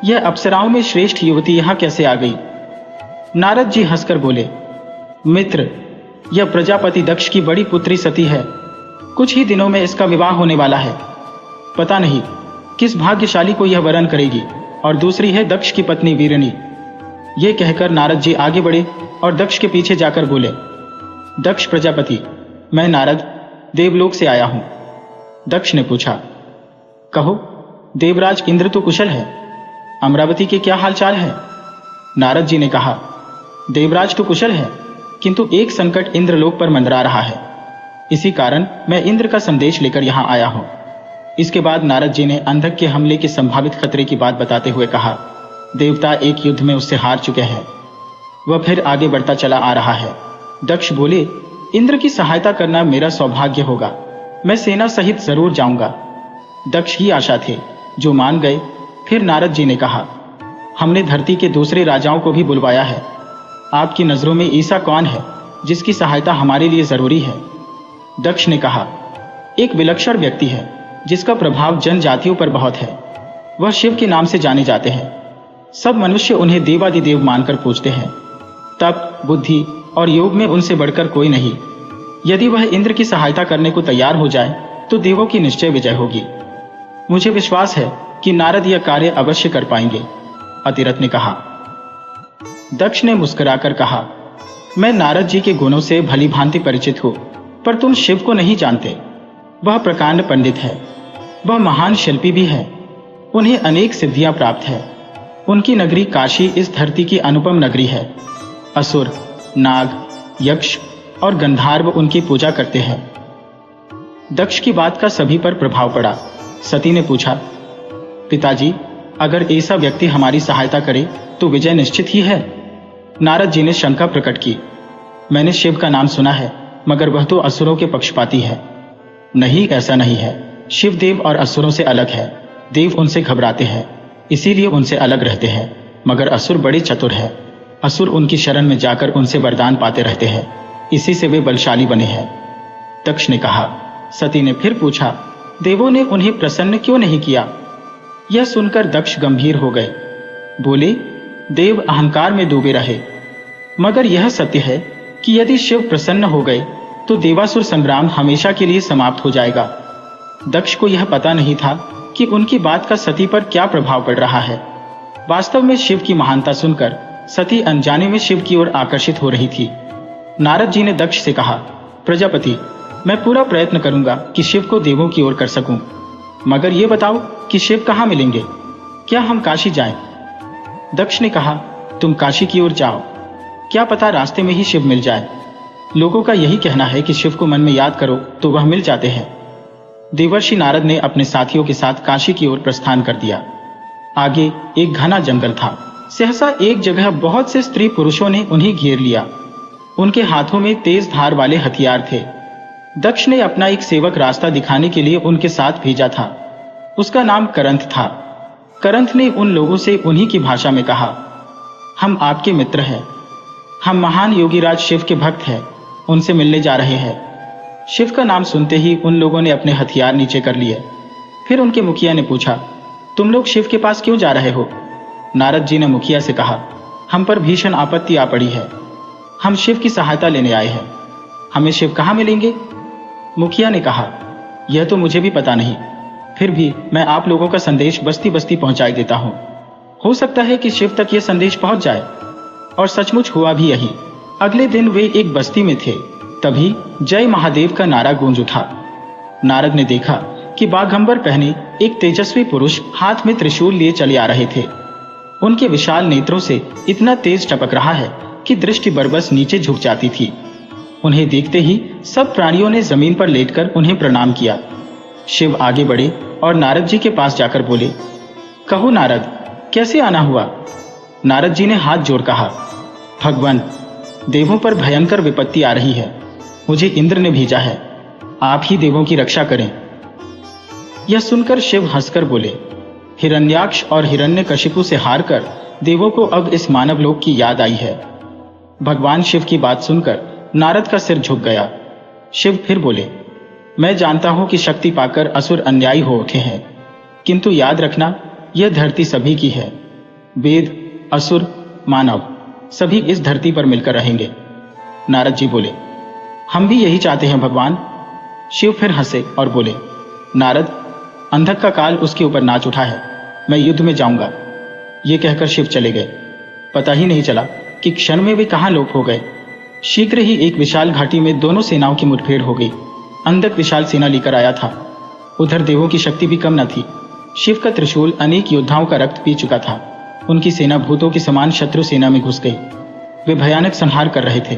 A: यह अप्सराओं में श्रेष्ठ युवती यहाँ कैसे आ गई? नारद जी हंसकर बोले, मित्र, यह प्रजापति दक्ष की बड़ी पुत्री सती है। कुछ ही दिनों में इसका विवाह होने वाला है। पता नहीं किस भाग्यशाली को यह वरण करेगी। और दूसरी है दक्ष की पत्नी वीरनी। ये कहकर नारद जी आगे बढ़े और दक्ष के पीछे जाकर बोले, दक्ष प्रजापति, मैं नारद देवलोक से आया हूं। दक्ष ने पूछा, कहो, देवराज इंद्र तो कुशल है, अमरावती के क्या हालचाल है? नारद जी ने कहा, देवराज तो कुशल है, किंतु एक संकट इंद्रलोक पर मंडरा रहा है। इसी कारण मैं इंद्र का संदेश लेकर यहां आया हूं। इसके बाद नारद जी ने अंधक के हमले के संभावित खतरे की बात बताते हुए कहा, देवता एक युद्ध में उससे हार चुके हैं। वह फिर आगे बढ़ता चला आ रहा है। दक्ष बोले, इंद्र की सहायता करना मेरा सौभाग्य होगा। मैं सेना सहित जरूर जाऊंगा। दक्ष ही आशा थे, जो मान गए। फिर नारद जी ने कहा, हमने धरती के दूसरे राजाओं को भी बुलवाया है। आपकी नजरों में ऐसा कौन है जिसकी सहायता हमारे लिए जरूरी है? दक्ष ने कहा, एक विलक्षण व्यक्ति है जिसका प्रभाव जनजातियों पर बहुत है। वह शिव के नाम से जाने जाते हैं। सब मनुष्य उन्हें देवादिदेव मानकर पूजते हैं। तप, बुद्धि और योग में उनसे बढ़कर कोई नहीं। यदि वह इंद्र की सहायता करने को तैयार हो जाए तो देवों की निश्चय विजय होगी। मुझे विश्वास है कि नारद यह कार्य अवश्य कर पाएंगे, अतिरथ ने कहा। दक्ष ने मुस्कुराकर कहा, मैं नारद जी के गुणों से भली भांति परिचित हूं, पर तुम शिव को नहीं जानते। वह प्रकांड पंडित है। वह महान शिल्पी भी है। उन्हें अनेक सिद्धियां प्राप्त है। उनकी नगरी काशी इस धरती की अनुपम नगरी है। असुर, नाग, यक्ष और गंधर्व उनकी पूजा करते हैं। दक्ष की बात का सभी पर प्रभाव पड़ा। सती ने पूछा, पिताजी, अगर ऐसा व्यक्ति हमारी सहायता करे तो विजय निश्चित ही है। नारद जी ने शंका प्रकट की, मैंने शिव का नाम सुना है, मगर वह तो असुरों के पक्षपाती है। नहीं, ऐसा नहीं है। शिव देव और असुरों से अलग है। देव उनसे घबराते हैं, इसीलिए उनसे अलग रहते हैं, मगर असुर बड़े चतुर है। असुर उनकी शरण में जाकर उनसे वरदान पाते रहते हैं, इसी से वे बलशाली बने हैं। दक्ष ने कहा। सती ने फिर पूछा, देवों ने उन्हें प्रसन्न क्यों नहीं किया? यह सुनकर दक्ष गंभीर हो गए। बोले, देव अहंकार में डूबे रहे, मगर यह सत्य है कि यदि शिव प्रसन्न हो गए तो देवासुर संग्राम हमेशा के लिए समाप्त हो जाएगा। दक्ष को यह पता नहीं था कि उनकी बात का सती पर क्या प्रभाव पड़ रहा है। वास्तव में शिव की महानता सुनकर सती अनजाने में शिव की ओर आकर्षित हो रही थी। नारद जी ने दक्ष से कहा, प्रजापति, मैं पूरा प्रयत्न करूंगा कि शिव को देवों की ओर कर सकूं, मगर ये बताओ कि शिव कहाँ मिलेंगे? क्या हम काशी जाएं? दक्ष ने कहा, तुम काशी की ओर जाओ, क्या पता रास्ते में ही शिव मिल जाए। लोगों का यही कहना है कि शिव को मन में याद करो तो वह मिल जाते हैं। देवर्षि नारद ने अपने साथियों के साथ काशी की ओर प्रस्थान कर दिया। आगे एक घना जंगल था। सहसा एक जगह बहुत से स्त्री पुरुषों ने उन्हें घेर लिया। उनके हाथों में तेज धार वाले हथियार थे। दक्ष ने अपना एक सेवक रास्ता दिखाने के लिए उनके साथ भेजा था। उसका नाम करंथ था। करंथ ने उन लोगों से उन्हीं की भाषा में कहा, हम आपके मित्र हैं। हम महान योगीराज शिव के भक्त हैं, उनसे मिलने जा रहे हैं। शिव का नाम सुनते ही उन लोगों ने अपने हथियार नीचे कर लिए। फिर उनके मुखिया ने पूछा, तुम लोग शिव के पास क्यों जा रहे हो? नारद जी ने मुखिया से कहा, हम पर भीषण आपत्ति आ पड़ी है। हम शिव की सहायता लेने आए हैं। हमें शिव कहाँ मिलेंगे? मुखिया ने कहा, यह तो मुझे भी पता नहीं, फिर भी मैं आप लोगों का संदेश बस्ती बस्ती पहुंचाई देता हूं। हो सकता है कि शिव तक यह संदेश पहुंच जाए। और सचमुच हुआ भी यही। अगले दिन वे एक बस्ती में थे। तभी जय महादेव का नारा गूंज उठा। नारद ने देखा कि बाघंबर पहने एक तेजस्वी पुरुष हाथ में त्रिशूल लिए चले आ रहे थे। उनके विशाल नेत्रों से इतना तेज टपक रहा है कि दृष्टि बरबस नीचे झुक जाती थी। उन्हें देखते ही सब प्राणियों ने जमीन पर लेटकर उन्हें प्रणाम किया। शिव आगे बढ़े और नारद जी के पास जाकर बोले, कहो नारद, कैसे आना हुआ? नारद जी ने हाथ जोड़ कहा, भगवान, देवों पर भयंकर विपत्ति आ रही है। मुझे इंद्र ने भेजा है, आप ही देवों की रक्षा करें। यह सुनकर शिव हंसकर बोले, हिरण्याक्ष और हिरण्यकशिपु से हारकर देवों को अब इस मानवलोक की याद आई है। भगवान शिव की बात सुनकर नारद का सिर झुक गया। शिव फिर बोले, मैं जानता हूं कि शक्ति पाकर असुर अन्यायी हो उठे हैं, किंतु याद रखना यह धरती सभी की है। वेद, असुर, मानव सभी इस धरती पर मिलकर रहेंगे। नारद जी बोले, हम भी यही चाहते हैं भगवान। शिव फिर हंसे और बोले, नारद, अंधक का काल उसके ऊपर नाच उठा है, मैं युद्ध में जाऊंगा। ये कहकर शिव चले गए। पता ही नहीं चला कि क्षण में वे कहां लोप हो गए। शीघ्र ही एक विशाल घाटी में दोनों सेनाओं की मुठभेड़ हो गई। अंधक विशाल सेना लेकर आया था। उधर देवों की शक्ति भी कम न थी। शिव का त्रिशूल अनेक योद्धाओं का रक्त पी चुका था। उनकी सेना भूतों की समान शत्रु सेना में घुस गई। वे भयानक संहार कर रहे थे।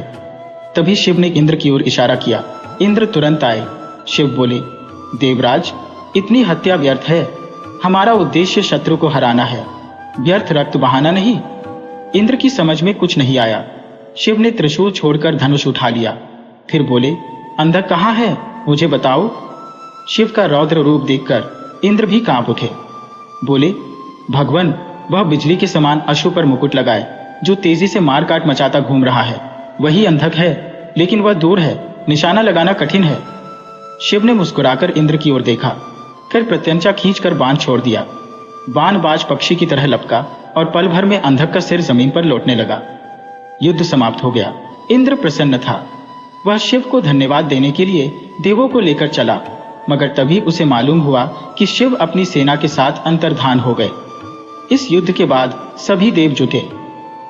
A: तभी शिव ने इंद्र की ओर इशारा किया। इंद्र तुरंत आए। शिव बोले, देवराज, इतनी हत्या व्यर्थ है। हमारा उद्देश्य शत्रु को हराना है, व्यर्थ रक्त बहाना नहीं। इंद्र की समझ में कुछ नहीं आया। शिव ने त्रिशूल छोड़कर धनुष उठा लिया। फिर बोले, अंधक कहाँ है, मुझे बताओ। शिव का रौद्र रूप देखकर इंद्र भी कांप उठे। बोले, भगवान, वह बिजली के समान अश्व पर मुकुट लगाए जो तेजी से मार काट मचाता घूम रहा है, वही अंधक है, लेकिन वह दूर है, निशाना लगाना कठिन है। शिव ने मुस्कुराकर इंद्र की ओर देखा, फिर प्रत्यंचा खींचकर बाण छोड़ दिया। बाण बाज पक्षी की तरह लपका और पल भर में अंधक का सिर जमीन पर लौटने लगा। युद्ध समाप्त हो गया। इंद्र प्रसन्न था। वह शिव को धन्यवाद देने के लिए देवों को लेकर चला, मगर तभी उसे मालूम हुआ कि शिव अपनी सेना के साथ अंतर्धान हो गए। इस युद्ध के बाद सभी देव जुटे।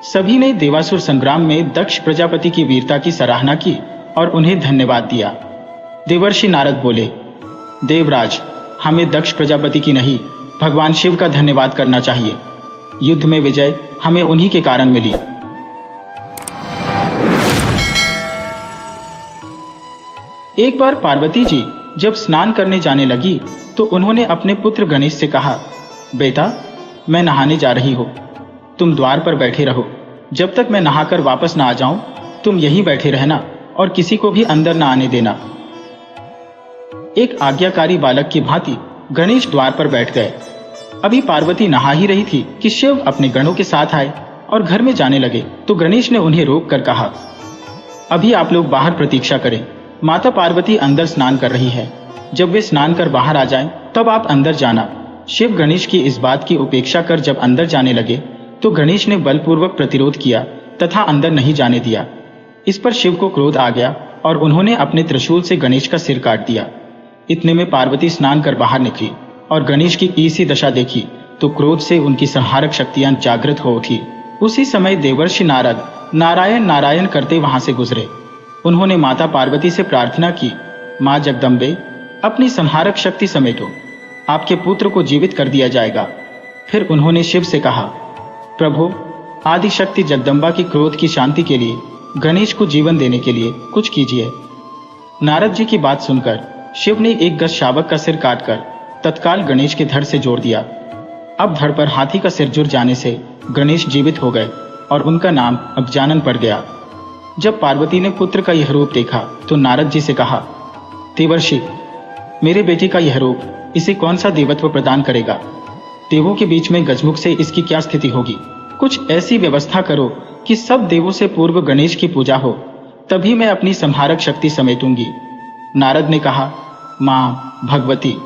A: सभी ने देवासुर संग्राम में दक्ष प्रजापति की वीरता की सराहना की और उन्हें धन्यवाद दिया। देवर्षि नारद बोले, देवराज, हमें दक्ष प्रजापति की नहीं, भगवान शिव का धन्यवाद करना चाहिए। युद्ध में विजय हमें उन्हीं के कारण मिली। एक बार पार्वती जी जब स्नान करने जाने लगी तो उन्होंने अपने पुत्र गणेश से कहा, बेटा, मैं नहाने जा रही हूं, तुम द्वार पर बैठे रहो। जब तक मैं नहाकर वापस ना आ जाऊं, तुम यहीं बैठे रहना और किसी को भी अंदर ना आने देना। एक आज्ञाकारी बालक की भांति गणेश द्वार पर बैठ गए। अभी पार्वती नहा ही रही थी कि शिव अपने गणों के साथ आए और घर में जाने लगे तो गणेश ने उन्हें रोक कर कहा, अभी आप लोग बाहर प्रतीक्षा करें, माता पार्वती अंदर स्नान कर रही है। जब वे स्नान कर बाहर आ जाएं, तब आप अंदर जाना। शिव गणेश की इस बात की उपेक्षा कर जब अंदर जाने लगे तो गणेश ने बलपूर्वक प्रतिरोध किया तथा अंदर नहीं जाने दिया। इस पर शिव को क्रोध आ गया और उन्होंने अपने त्रिशूल से गणेश का सिर काट दिया। इतने में पार्वती स्नान कर बाहर निकली और गणेश की ऐसी दशा देखी तो क्रोध से उनकी संहारक शक्तियां जागृत हो उठी। उसी समय देवर्षि नारद नारायण नारायण करते वहां से गुजरे। उन्होंने माता पार्वती से प्रार्थना की, मां जगदम्बे, अपनी संहारक शक्ति समेटो, आपके पुत्र को जीवित कर दिया जाएगा। फिर उन्होंने शिव से कहा, प्रभु, आदि शक्ति जगदम्बा की क्रोध की शांति के लिए गणेश को जीवन देने के लिए कुछ कीजिए। नारद जी की बात सुनकर शिव ने एक गज शावक का सिर काटकर तत्काल गणेश के धड़ से जोड़ दिया। अब धड़ पर हाथी का सिर जुड़ जाने से गणेश जीवित हो गए और उनका नाम अगजानन पड़ गया। जब पार्वती ने पुत्र का यह रूप देखा तो नारद जी से कहा, देवर्षि, मेरे बेटे का यह रूप इसे कौन सा देवत्व प्रदान करेगा? देवों के बीच में गजमुख से इसकी क्या स्थिति होगी? कुछ ऐसी व्यवस्था करो कि सब देवों से पूर्व गणेश की पूजा हो, तभी मैं अपनी संहारक शक्ति समेटूंगी। नारद ने कहा, मां भगवती,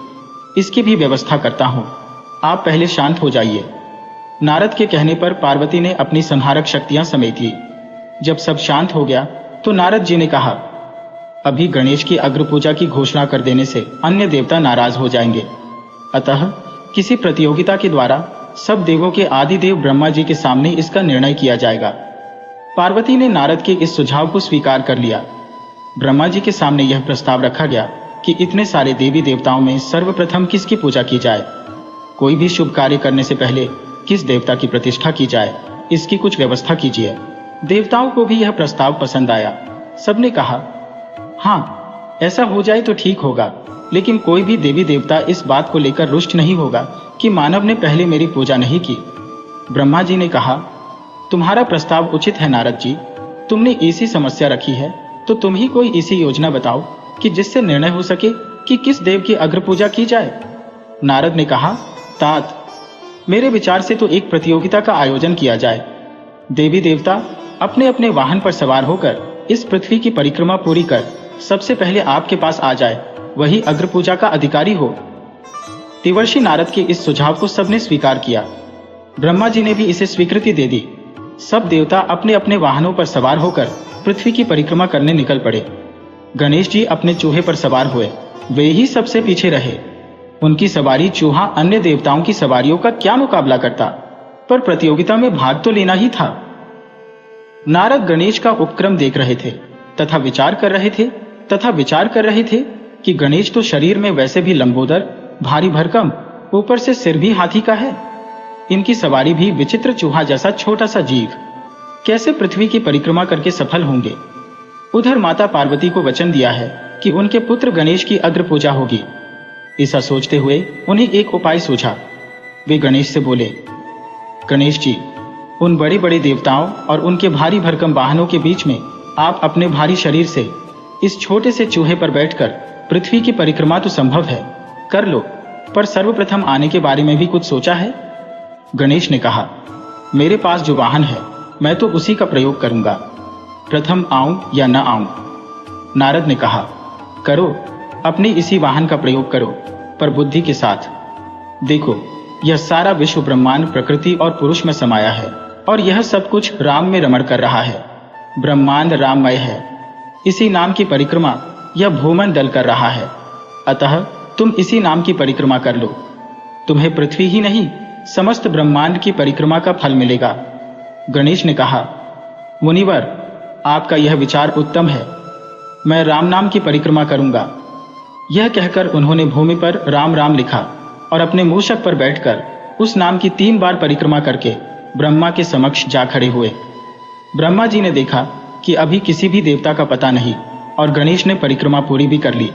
A: इसकी भी व्यवस्था करता हूं, आप पहले शांत हो जाइए। नारद के कहने पर पार्वती ने अपनी संहारक शक्तियां समेट ली। जब सब शांत हो गया तो नारद जी ने कहा, अभी गणेश की अग्र पूजा की घोषणा कर देने से अन्य देवता नाराज हो जाएंगे, अतः किसी प्रतियोगिता के द्वारा सब देवों के आदि देव ब्रह्मा जी के सामने इसका निर्णय किया जाएगा। पार्वती ने नारद के इस सुझाव को स्वीकार कर लिया। ब्रह्मा जी के सामने यह प्रस्ताव रखा गया कि इतने सारे देवी देवताओं में सर्वप्रथम किसकी पूजा की जाए, कोई भी शुभ कार्य करने से पहले किस देवता की प्रतिष्ठा की जाए, इसकी कुछ व्यवस्था कीजिए। देवताओं को भी यह प्रस्ताव पसंद आया। सबने कहा, हाँ, ऐसा हो जाए तो ठीक होगा, लेकिन कोई भी देवी देवता इस बात को लेकर रुष्ट नहीं होगा कि मानव ने पहले मेरी पूजा नहीं की। ब्रह्मा जी ने कहा, तुम्हारा प्रस्ताव उचित है नारद जी, तुमने ऐसी समस्या रखी है तो तुम ही कोई ऐसी योजना बताओ कि जिससे निर्णय हो सके कि किस देव की अग्र पूजा की जाए। नारद ने कहा, तात, मेरे विचार से तो एक प्रतियोगिता का आयोजन किया जाए। देवी देवता अपने अपने वाहन पर सवार होकर इस पृथ्वी की परिक्रमा पूरी कर सबसे पहले आपके पास आ जाए वही अग्र पूजा का अधिकारी हो। देवर्षि नारद के इस सुझाव को सबने स्वीकार किया। ब्रह्मा जी ने भी इसे स्वीकृति दे दी। सब देवता अपने अपने वाहनों पर सवार होकर पृथ्वी की परिक्रमा करने निकल पड़े। गणेश जी अपने चूहे पर सवार हुए। वे ही सबसे पीछे रहे। उनकी सवारी चूहा अन्य देवताओं की सवारियों का क्या मुकाबला करता, पर प्रतियोगिता में भाग तो लेना ही था। नारद गणेश का उपक्रम देख रहे थे तथा विचार कर रहे थे कि गणेश तो शरीर में वैसे भी लंबोदर, भारी भरकम, ऊपर से सिर भी हाथी का है। इनकी सवारी भी विचित्र चूहा जैसा छोटा सा जीव कैसे पृथ्वी की परिक्रमा करके सफल होंगे। उधर माता पार्वती को वचन दिया है कि उनके पुत्र गणेश की अग्र पूजा होगी। ऐसा सोचते हुए उन्हें एक उपाय सूझा। वे गणेश से बोले, गणेश जी, उन बड़े बड़े देवताओं और उनके भारी भरकम वाहनों के बीच में आप अपने भारी शरीर से इस छोटे से चूहे पर बैठकर पृथ्वी की परिक्रमा तो संभव है, कर लो, पर सर्वप्रथम आने के बारे में भी कुछ सोचा है? गणेश ने कहा, मेरे पास जो वाहन है मैं तो उसी का प्रयोग करूंगा, प्रथम आऊं या न आऊं। नारद ने कहा, करो, अपने इसी वाहन का प्रयोग करो, पर बुद्धि के साथ। देखो, यह सारा विश्व ब्रह्मांड प्रकृति और पुरुष में समाया है और यह सब कुछ राम में रमण कर रहा है। ब्रह्मांड राममय है। इसी नाम की परिक्रमा यह भूमंडल कर रहा है। अतः तुम इसी नाम की परिक्रमा कर लो। तुम्हें पृथ्वी ही नहीं, समस्त ब्रह्मांड की परिक्रमा का फल मिलेगा। गणेश ने कहा, मुनिवर, आपका यह विचार उत्तम है। मैं राम नाम की परिक्रमा करूंगा। यह कहकर उन्होंने भूमि पर राम राम लिखा और अपने मूषक पर बैठकर उस नाम की 3 बार परिक्रमा करके ब्रह्मा के समक्ष जा खड़े हुए। ब्रह्मा जी ने देखा कि अभी किसी भी देवता का पता नहीं और गणेश ने परिक्रमा पूरी भी कर ली।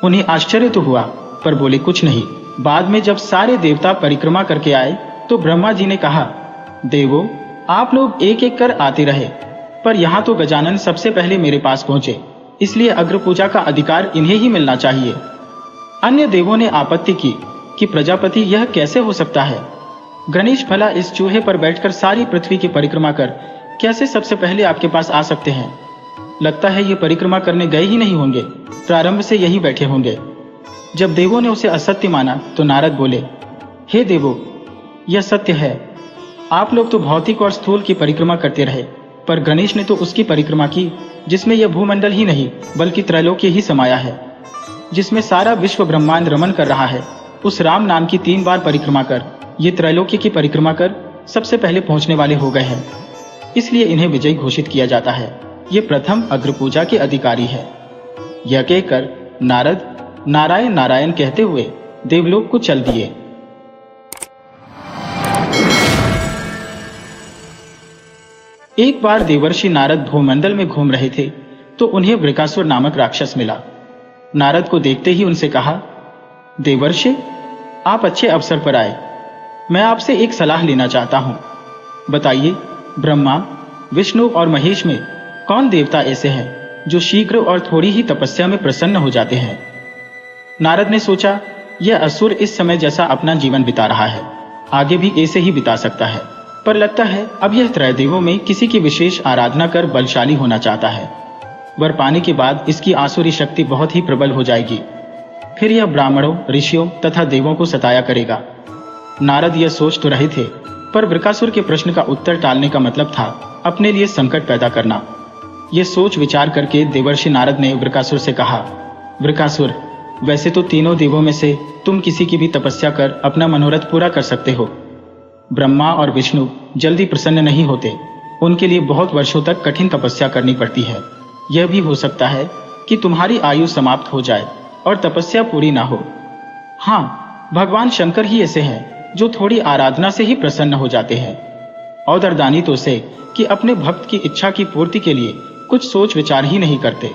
A: उन्हें आश्चर्य तो हुआ, पर बोले कुछ नहीं। बाद में जब सारे देवता परिक्रमा करके आए तो ब्रह्मा जी ने कहा, देवो, आप लोग एक एक कर आते रहे, पर यहाँ तो गजानन सबसे पहले मेरे पास पहुंचे, इसलिए अग्र पूजा का अधिकार इन्हें ही मिलना चाहिए। अन्य देवों ने आपत्ति की कि प्रजापति, यह कैसे हो सकता है? गणेश भला इस चूहे पर बैठकर सारी पृथ्वी की परिक्रमा कर कैसे सबसे पहले आपके पास आ सकते हैं? लगता है ये परिक्रमा करने गए ही नहीं होंगे, प्रारंभ से यही बैठे होंगे। जब देवों ने उसे असत्य माना तो नारद बोले, हे देवो, यह सत्य है। आप लोग तो भौतिक और स्थूल की परिक्रमा करते रहे, पर गणेश ने तो उसकी परिक्रमा की जिसमें यह भूमंडल ही नहीं बल्कि त्रैलोक्य ही समाया है, जिसमें सारा विश्व ब्रह्मांड रमण कर रहा है। उस राम नाम की 3 बार परिक्रमा कर ये त्रैलोक्य की परिक्रमा कर सबसे पहले पहुंचने वाले हो गए हैं, इसलिए इन्हें विजयी घोषित किया जाता है। ये प्रथम अग्र पूजा के अधिकारी है। यह कहकर नारद नारायण नारायण कहते हुए देवलोक को चल दिए। एक बार देवर्षि नारद भूमंडल में घूम रहे थे तो उन्हें वृकासुर नामक राक्षस मिला। नारद को देखते ही उनसे कहा, देवर्षि, आप अच्छे अवसर पर आए। मैं आपसे एक सलाह लेना चाहता हूं। बताइए, ब्रह्मा, विष्णु और महेश में कौन देवता ऐसे हैं जो शीघ्र और थोड़ी ही तपस्या में प्रसन्न हो जाते हैं? नारद ने सोचा, यह असुर इस समय जैसा अपना जीवन बिता रहा है, आगे भी ऐसे ही बिता सकता है, पर लगता है अब यह त्रैदेवों में किसी की विशेष आराधना कर बलशाली होना चाहता है। वर पाने के बाद इसकी आसुरी शक्ति बहुत ही प्रबल हो जाएगी। फिर यह ब्राह्मणों, ऋषियों तथा देवों को सताया करेगा। नारद यह सोच तो रहे थे, पर वृकासुर के प्रश्न का उत्तर टालने का मतलब था अपने लिए संकट पैदा करना। यह सोच विचार करके देवर्षि नारद ने वृकासुर से कहा, वृकासुर, वैसे तो तीनों देवों में से तुम किसी की भी तपस्या कर अपना मनोरथ पूरा कर सकते हो। ब्रह्मा और विष्णु जल्दी प्रसन्न नहीं होते, उनके लिए बहुत वर्षों तक कठिन तपस्या करनी पड़ती है। यह भी हो सकता है कि तुम्हारी आयु समाप्त हो जाए और तपस्या पूरी ना हो। हाँ, भगवान शंकर ही ऐसे हैं जो थोड़ी आराधना से ही प्रसन्न हो जाते हैं। औदरदानी तो से कि अपने भक्त की इच्छा की पूर्ति के लिए कुछ सोच विचार ही नहीं करते।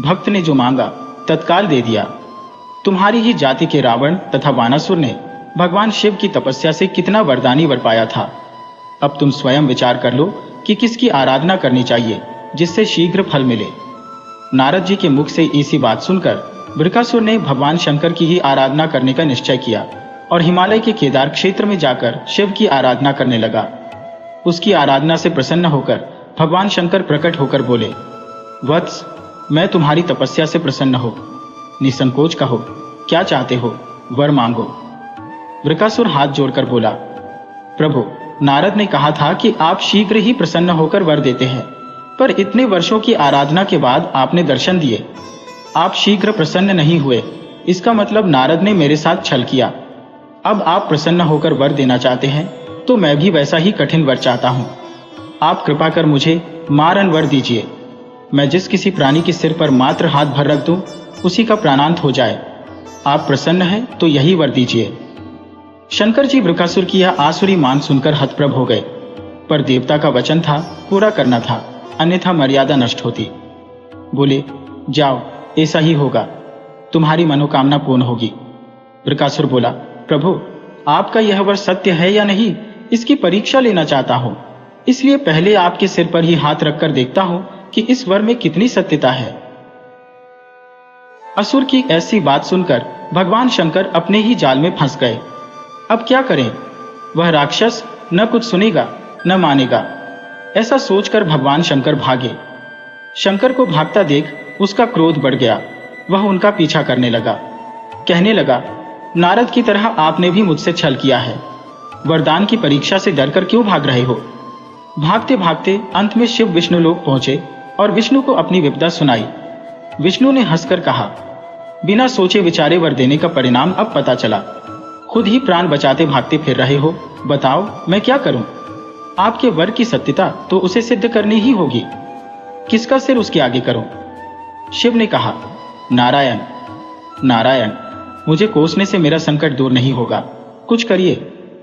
A: भक्त ने जो मांगा तत्काल दे दिया। तुम्हारी ही जाति के रावण तथा वानासुर ने भगवान शिव की तपस्या से कितना वरदानी वर पाया था। अब तुम स्वयं विचार कर लो कि किसकी आराधना करनी चाहिए जिससे शीघ्र फल मिले। नारद जी के मुख से ऐसी बात सुनकर वृकासुर ने भगवान शंकर की ही आराधना करने का निश्चय किया और हिमालय के केदार क्षेत्र में जाकर शिव की आराधना करने लगा। उसकी आराधना से प्रसन्न होकर भगवान शंकर प्रकट होकर बोले, वत्स, मैं तुम्हारी तपस्या से प्रसन्न हूं। निसंकोच कहो, क्या चाहते हो, वर मांगो। वृकासुर हाथ जोड़कर बोला, प्रभु, नारद ने कहा था कि आप शीघ्र ही प्रसन्न होकर वर देते हैं, पर इतने वर्षों की आराधना के बाद आपने दर्शन दिए, आप शीघ्र प्रसन्न नहीं हुए। इसका मतलब नारद ने मेरे साथ छल किया। अब आप प्रसन्न होकर वर देना चाहते हैं तो मैं भी वैसा ही कठिन वर चाहता हूं। आप कृपा कर मुझे मारन वर दीजिए। मैं जिस किसी प्राणी के सिर पर मात्र हाथ भर रख दूं, उसी का प्राणांत हो जाए। आप प्रसन्न हैं तो यही वर दीजिए। शंकर जी वृकासुर की यह आसुरी मान सुनकर हतप्रभ हो गए, पर देवता का वचन था, पूरा करना था, अन्यथा मर्यादा नष्ट होती। बोले, जाओ, ऐसा ही होगा, तुम्हारी मनोकामना पूर्ण होगी। वृकासुर बोला, प्रभु, आपका यह वर सत्य है या नहीं, इसकी परीक्षा लेना चाहता हूं, इसलिए पहले आपके सिर पर ही हाथ रखकर देखता हूं कि इस वर में कितनी सत्यता है। असुर की ऐसी बात सुनकर भगवान शंकर अपने ही जाल में फंस गए। अब क्या करें? वह राक्षस न कुछ सुनेगा न मानेगा। ऐसा सोचकर भगवान शंकर भागे। शंकर को भागता देख उसका क्रोध बढ़ गया। वह उनका पीछा करने लगा। कहने लगा, नारद की तरह आपने भी मुझसे छल किया है। वरदान की परीक्षा से डरकर क्यों भाग रहे हो? भागते भागते अंत में शिव विष्णु लोक पहुंचे और विष्णु को अपनी विपदा सुनाई। विष्णु ने हंसकर कहा, बिना सोचे विचारे वर देने का परिणाम अब पता चला। खुद ही प्राण बचाते भागते फिर रहे हो, बताओ मैं क्या करूं? आपके वर की सत्यता तो उसे सिद्ध करनी ही होगी। किसका सिर उसके आगे करूं? शिव ने कहा, नारायण नारायण, मुझे कोसने से मेरा संकट दूर नहीं होगा, कुछ करिए,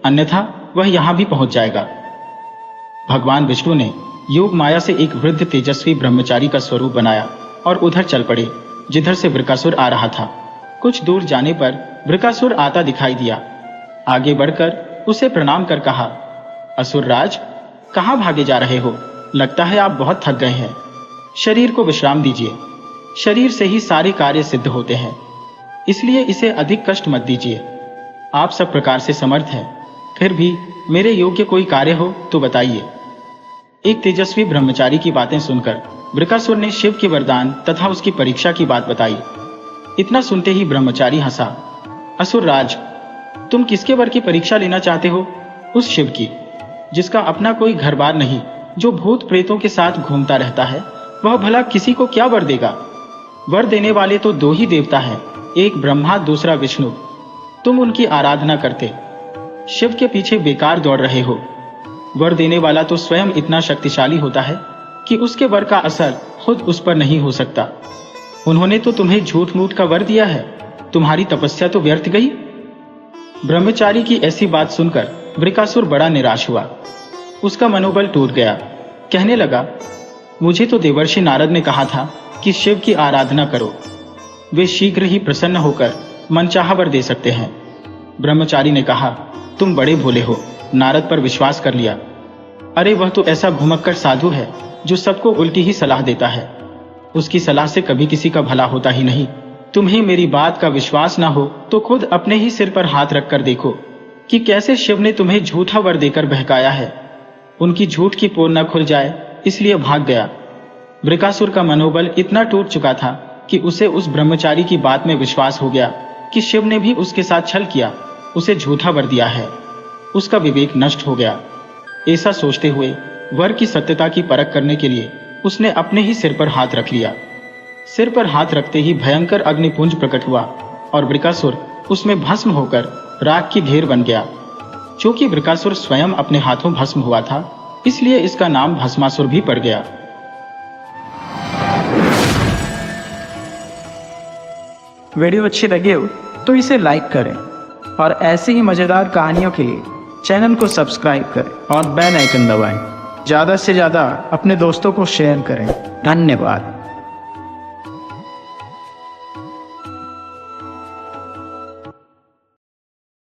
A: अन्यथा वह यहां भी पहुंच जाएगा। भगवान विष्णु ने योग माया से एक वृद्ध तेजस्वी ब्रह्मचारी का स्वरूप बनाया और उधर चल पड़े जिधर से वृकासुर आ रहा था। कुछ दूर जाने पर वृकासुर आता दिखाई दिया। आगे बढ़कर उसे प्रणाम कर कहा, असुरराज, कहां भागे जा रहे हो? लगता है आप बहुत थक गए हैं। शरीर को विश्राम दीजिए। शरीर से ही सारे कार्य सिद्ध होते हैं, इसलिए इसे अधिक कष्ट मत दीजिए। आप सब प्रकार से समर्थ हैं, फिर भी मेरे योग्य कोई कार्य हो तो बताइए। एक तेजस्वी ब्रह्मचारी की बातें सुनकर वृकासुर ने शिव के वरदान तथा उसकी परीक्षा की बात बताई। इतना सुनते ही ब्रह्मचारी हंसा। असुरराज, तुम किसके वर की परीक्षा लेना चाहते हो? उस शिव की, जिसका अपना कोई घर बार नहीं, जो भूत प्रेतों के साथ घूमता रहता है, वह भला किसी को क्या वर देगा? वर देने वाले तो दो ही देवता हैं, एक ब्रह्मा दूसरा विष्णु। तुम उनकी आराधना करते शिव के पीछे बेकार दौड़ रहे हो। वर देने वाला तो स्वयं इतना शक्तिशाली होता है कि उसके वर का असर खुद उस पर नहीं हो सकता। उन्होंने तो तुम्हें झूठ मूठ का वर दिया है, तुम्हारी तपस्या तो व्यर्थ गई। ब्रह्मचारी की ऐसी बात सुनकर वृकासुर बड़ा निराश हुआ। उसका मनोबल टूट गया। कहने लगा, मुझे तो देवर्षि नारद ने कहा था कि शिव की आराधना करो, वे शीघ्र ही प्रसन्न होकर मनचाहा वर दे सकते हैं। ब्रह्मचारी ने कहा, तुम बड़े भोले हो, नारद पर विश्वास कर लिया। अरे वह तो ऐसा घुमक्कड़ साधु है जो सबको उल्टी ही सलाह देता है। उसकी सलाह से कभी किसी का भला होता ही नहीं। तुम्हें मेरी बात का विश्वास ना हो तो खुद अपने ही सिर पर हाथ रखकर देखो कि कैसे शिव ने तुम्हें झूठा वर देकर बहकाया है। उनकी झूठ की पोल न खुल जाए इसलिए भाग गया। वृकासुर का मनोबल इतना टूट चुका था कि उसे उस ब्रह्मचारी की बात में विश्वास हो गया कि शिव ने भी उसके साथ छल किया, उसे झूठा वर दिया है। उसका विवेक नष्ट हो गया। ऐसा सोचते हुए वर की सत्यता की परख करने के लिए उसने अपने ही सिर पर हाथ रख लिया। सिर पर हाथ रखते ही भयंकर अग्निपुंज प्रकट हुआ और वृकासुर उसमें भस्म होकर राख की ढेर बन गया। क्योंकि वृकासुर स्वयं अपने हाथों भस्म हुआ था, इसलिए इसका नाम भस्मासुर भी पड़ गया।
B: वीडियो अच्छी लगी हो तो इसे लाइक करें और ऐसी ही मज़ेदार कहानियों के लिए चैनल को सब्सक्राइब करें और बेल आइकन दबाएं। ज़्यादा से ज़्यादा अपने दोस्तों को शेयर करें। धन्यवाद।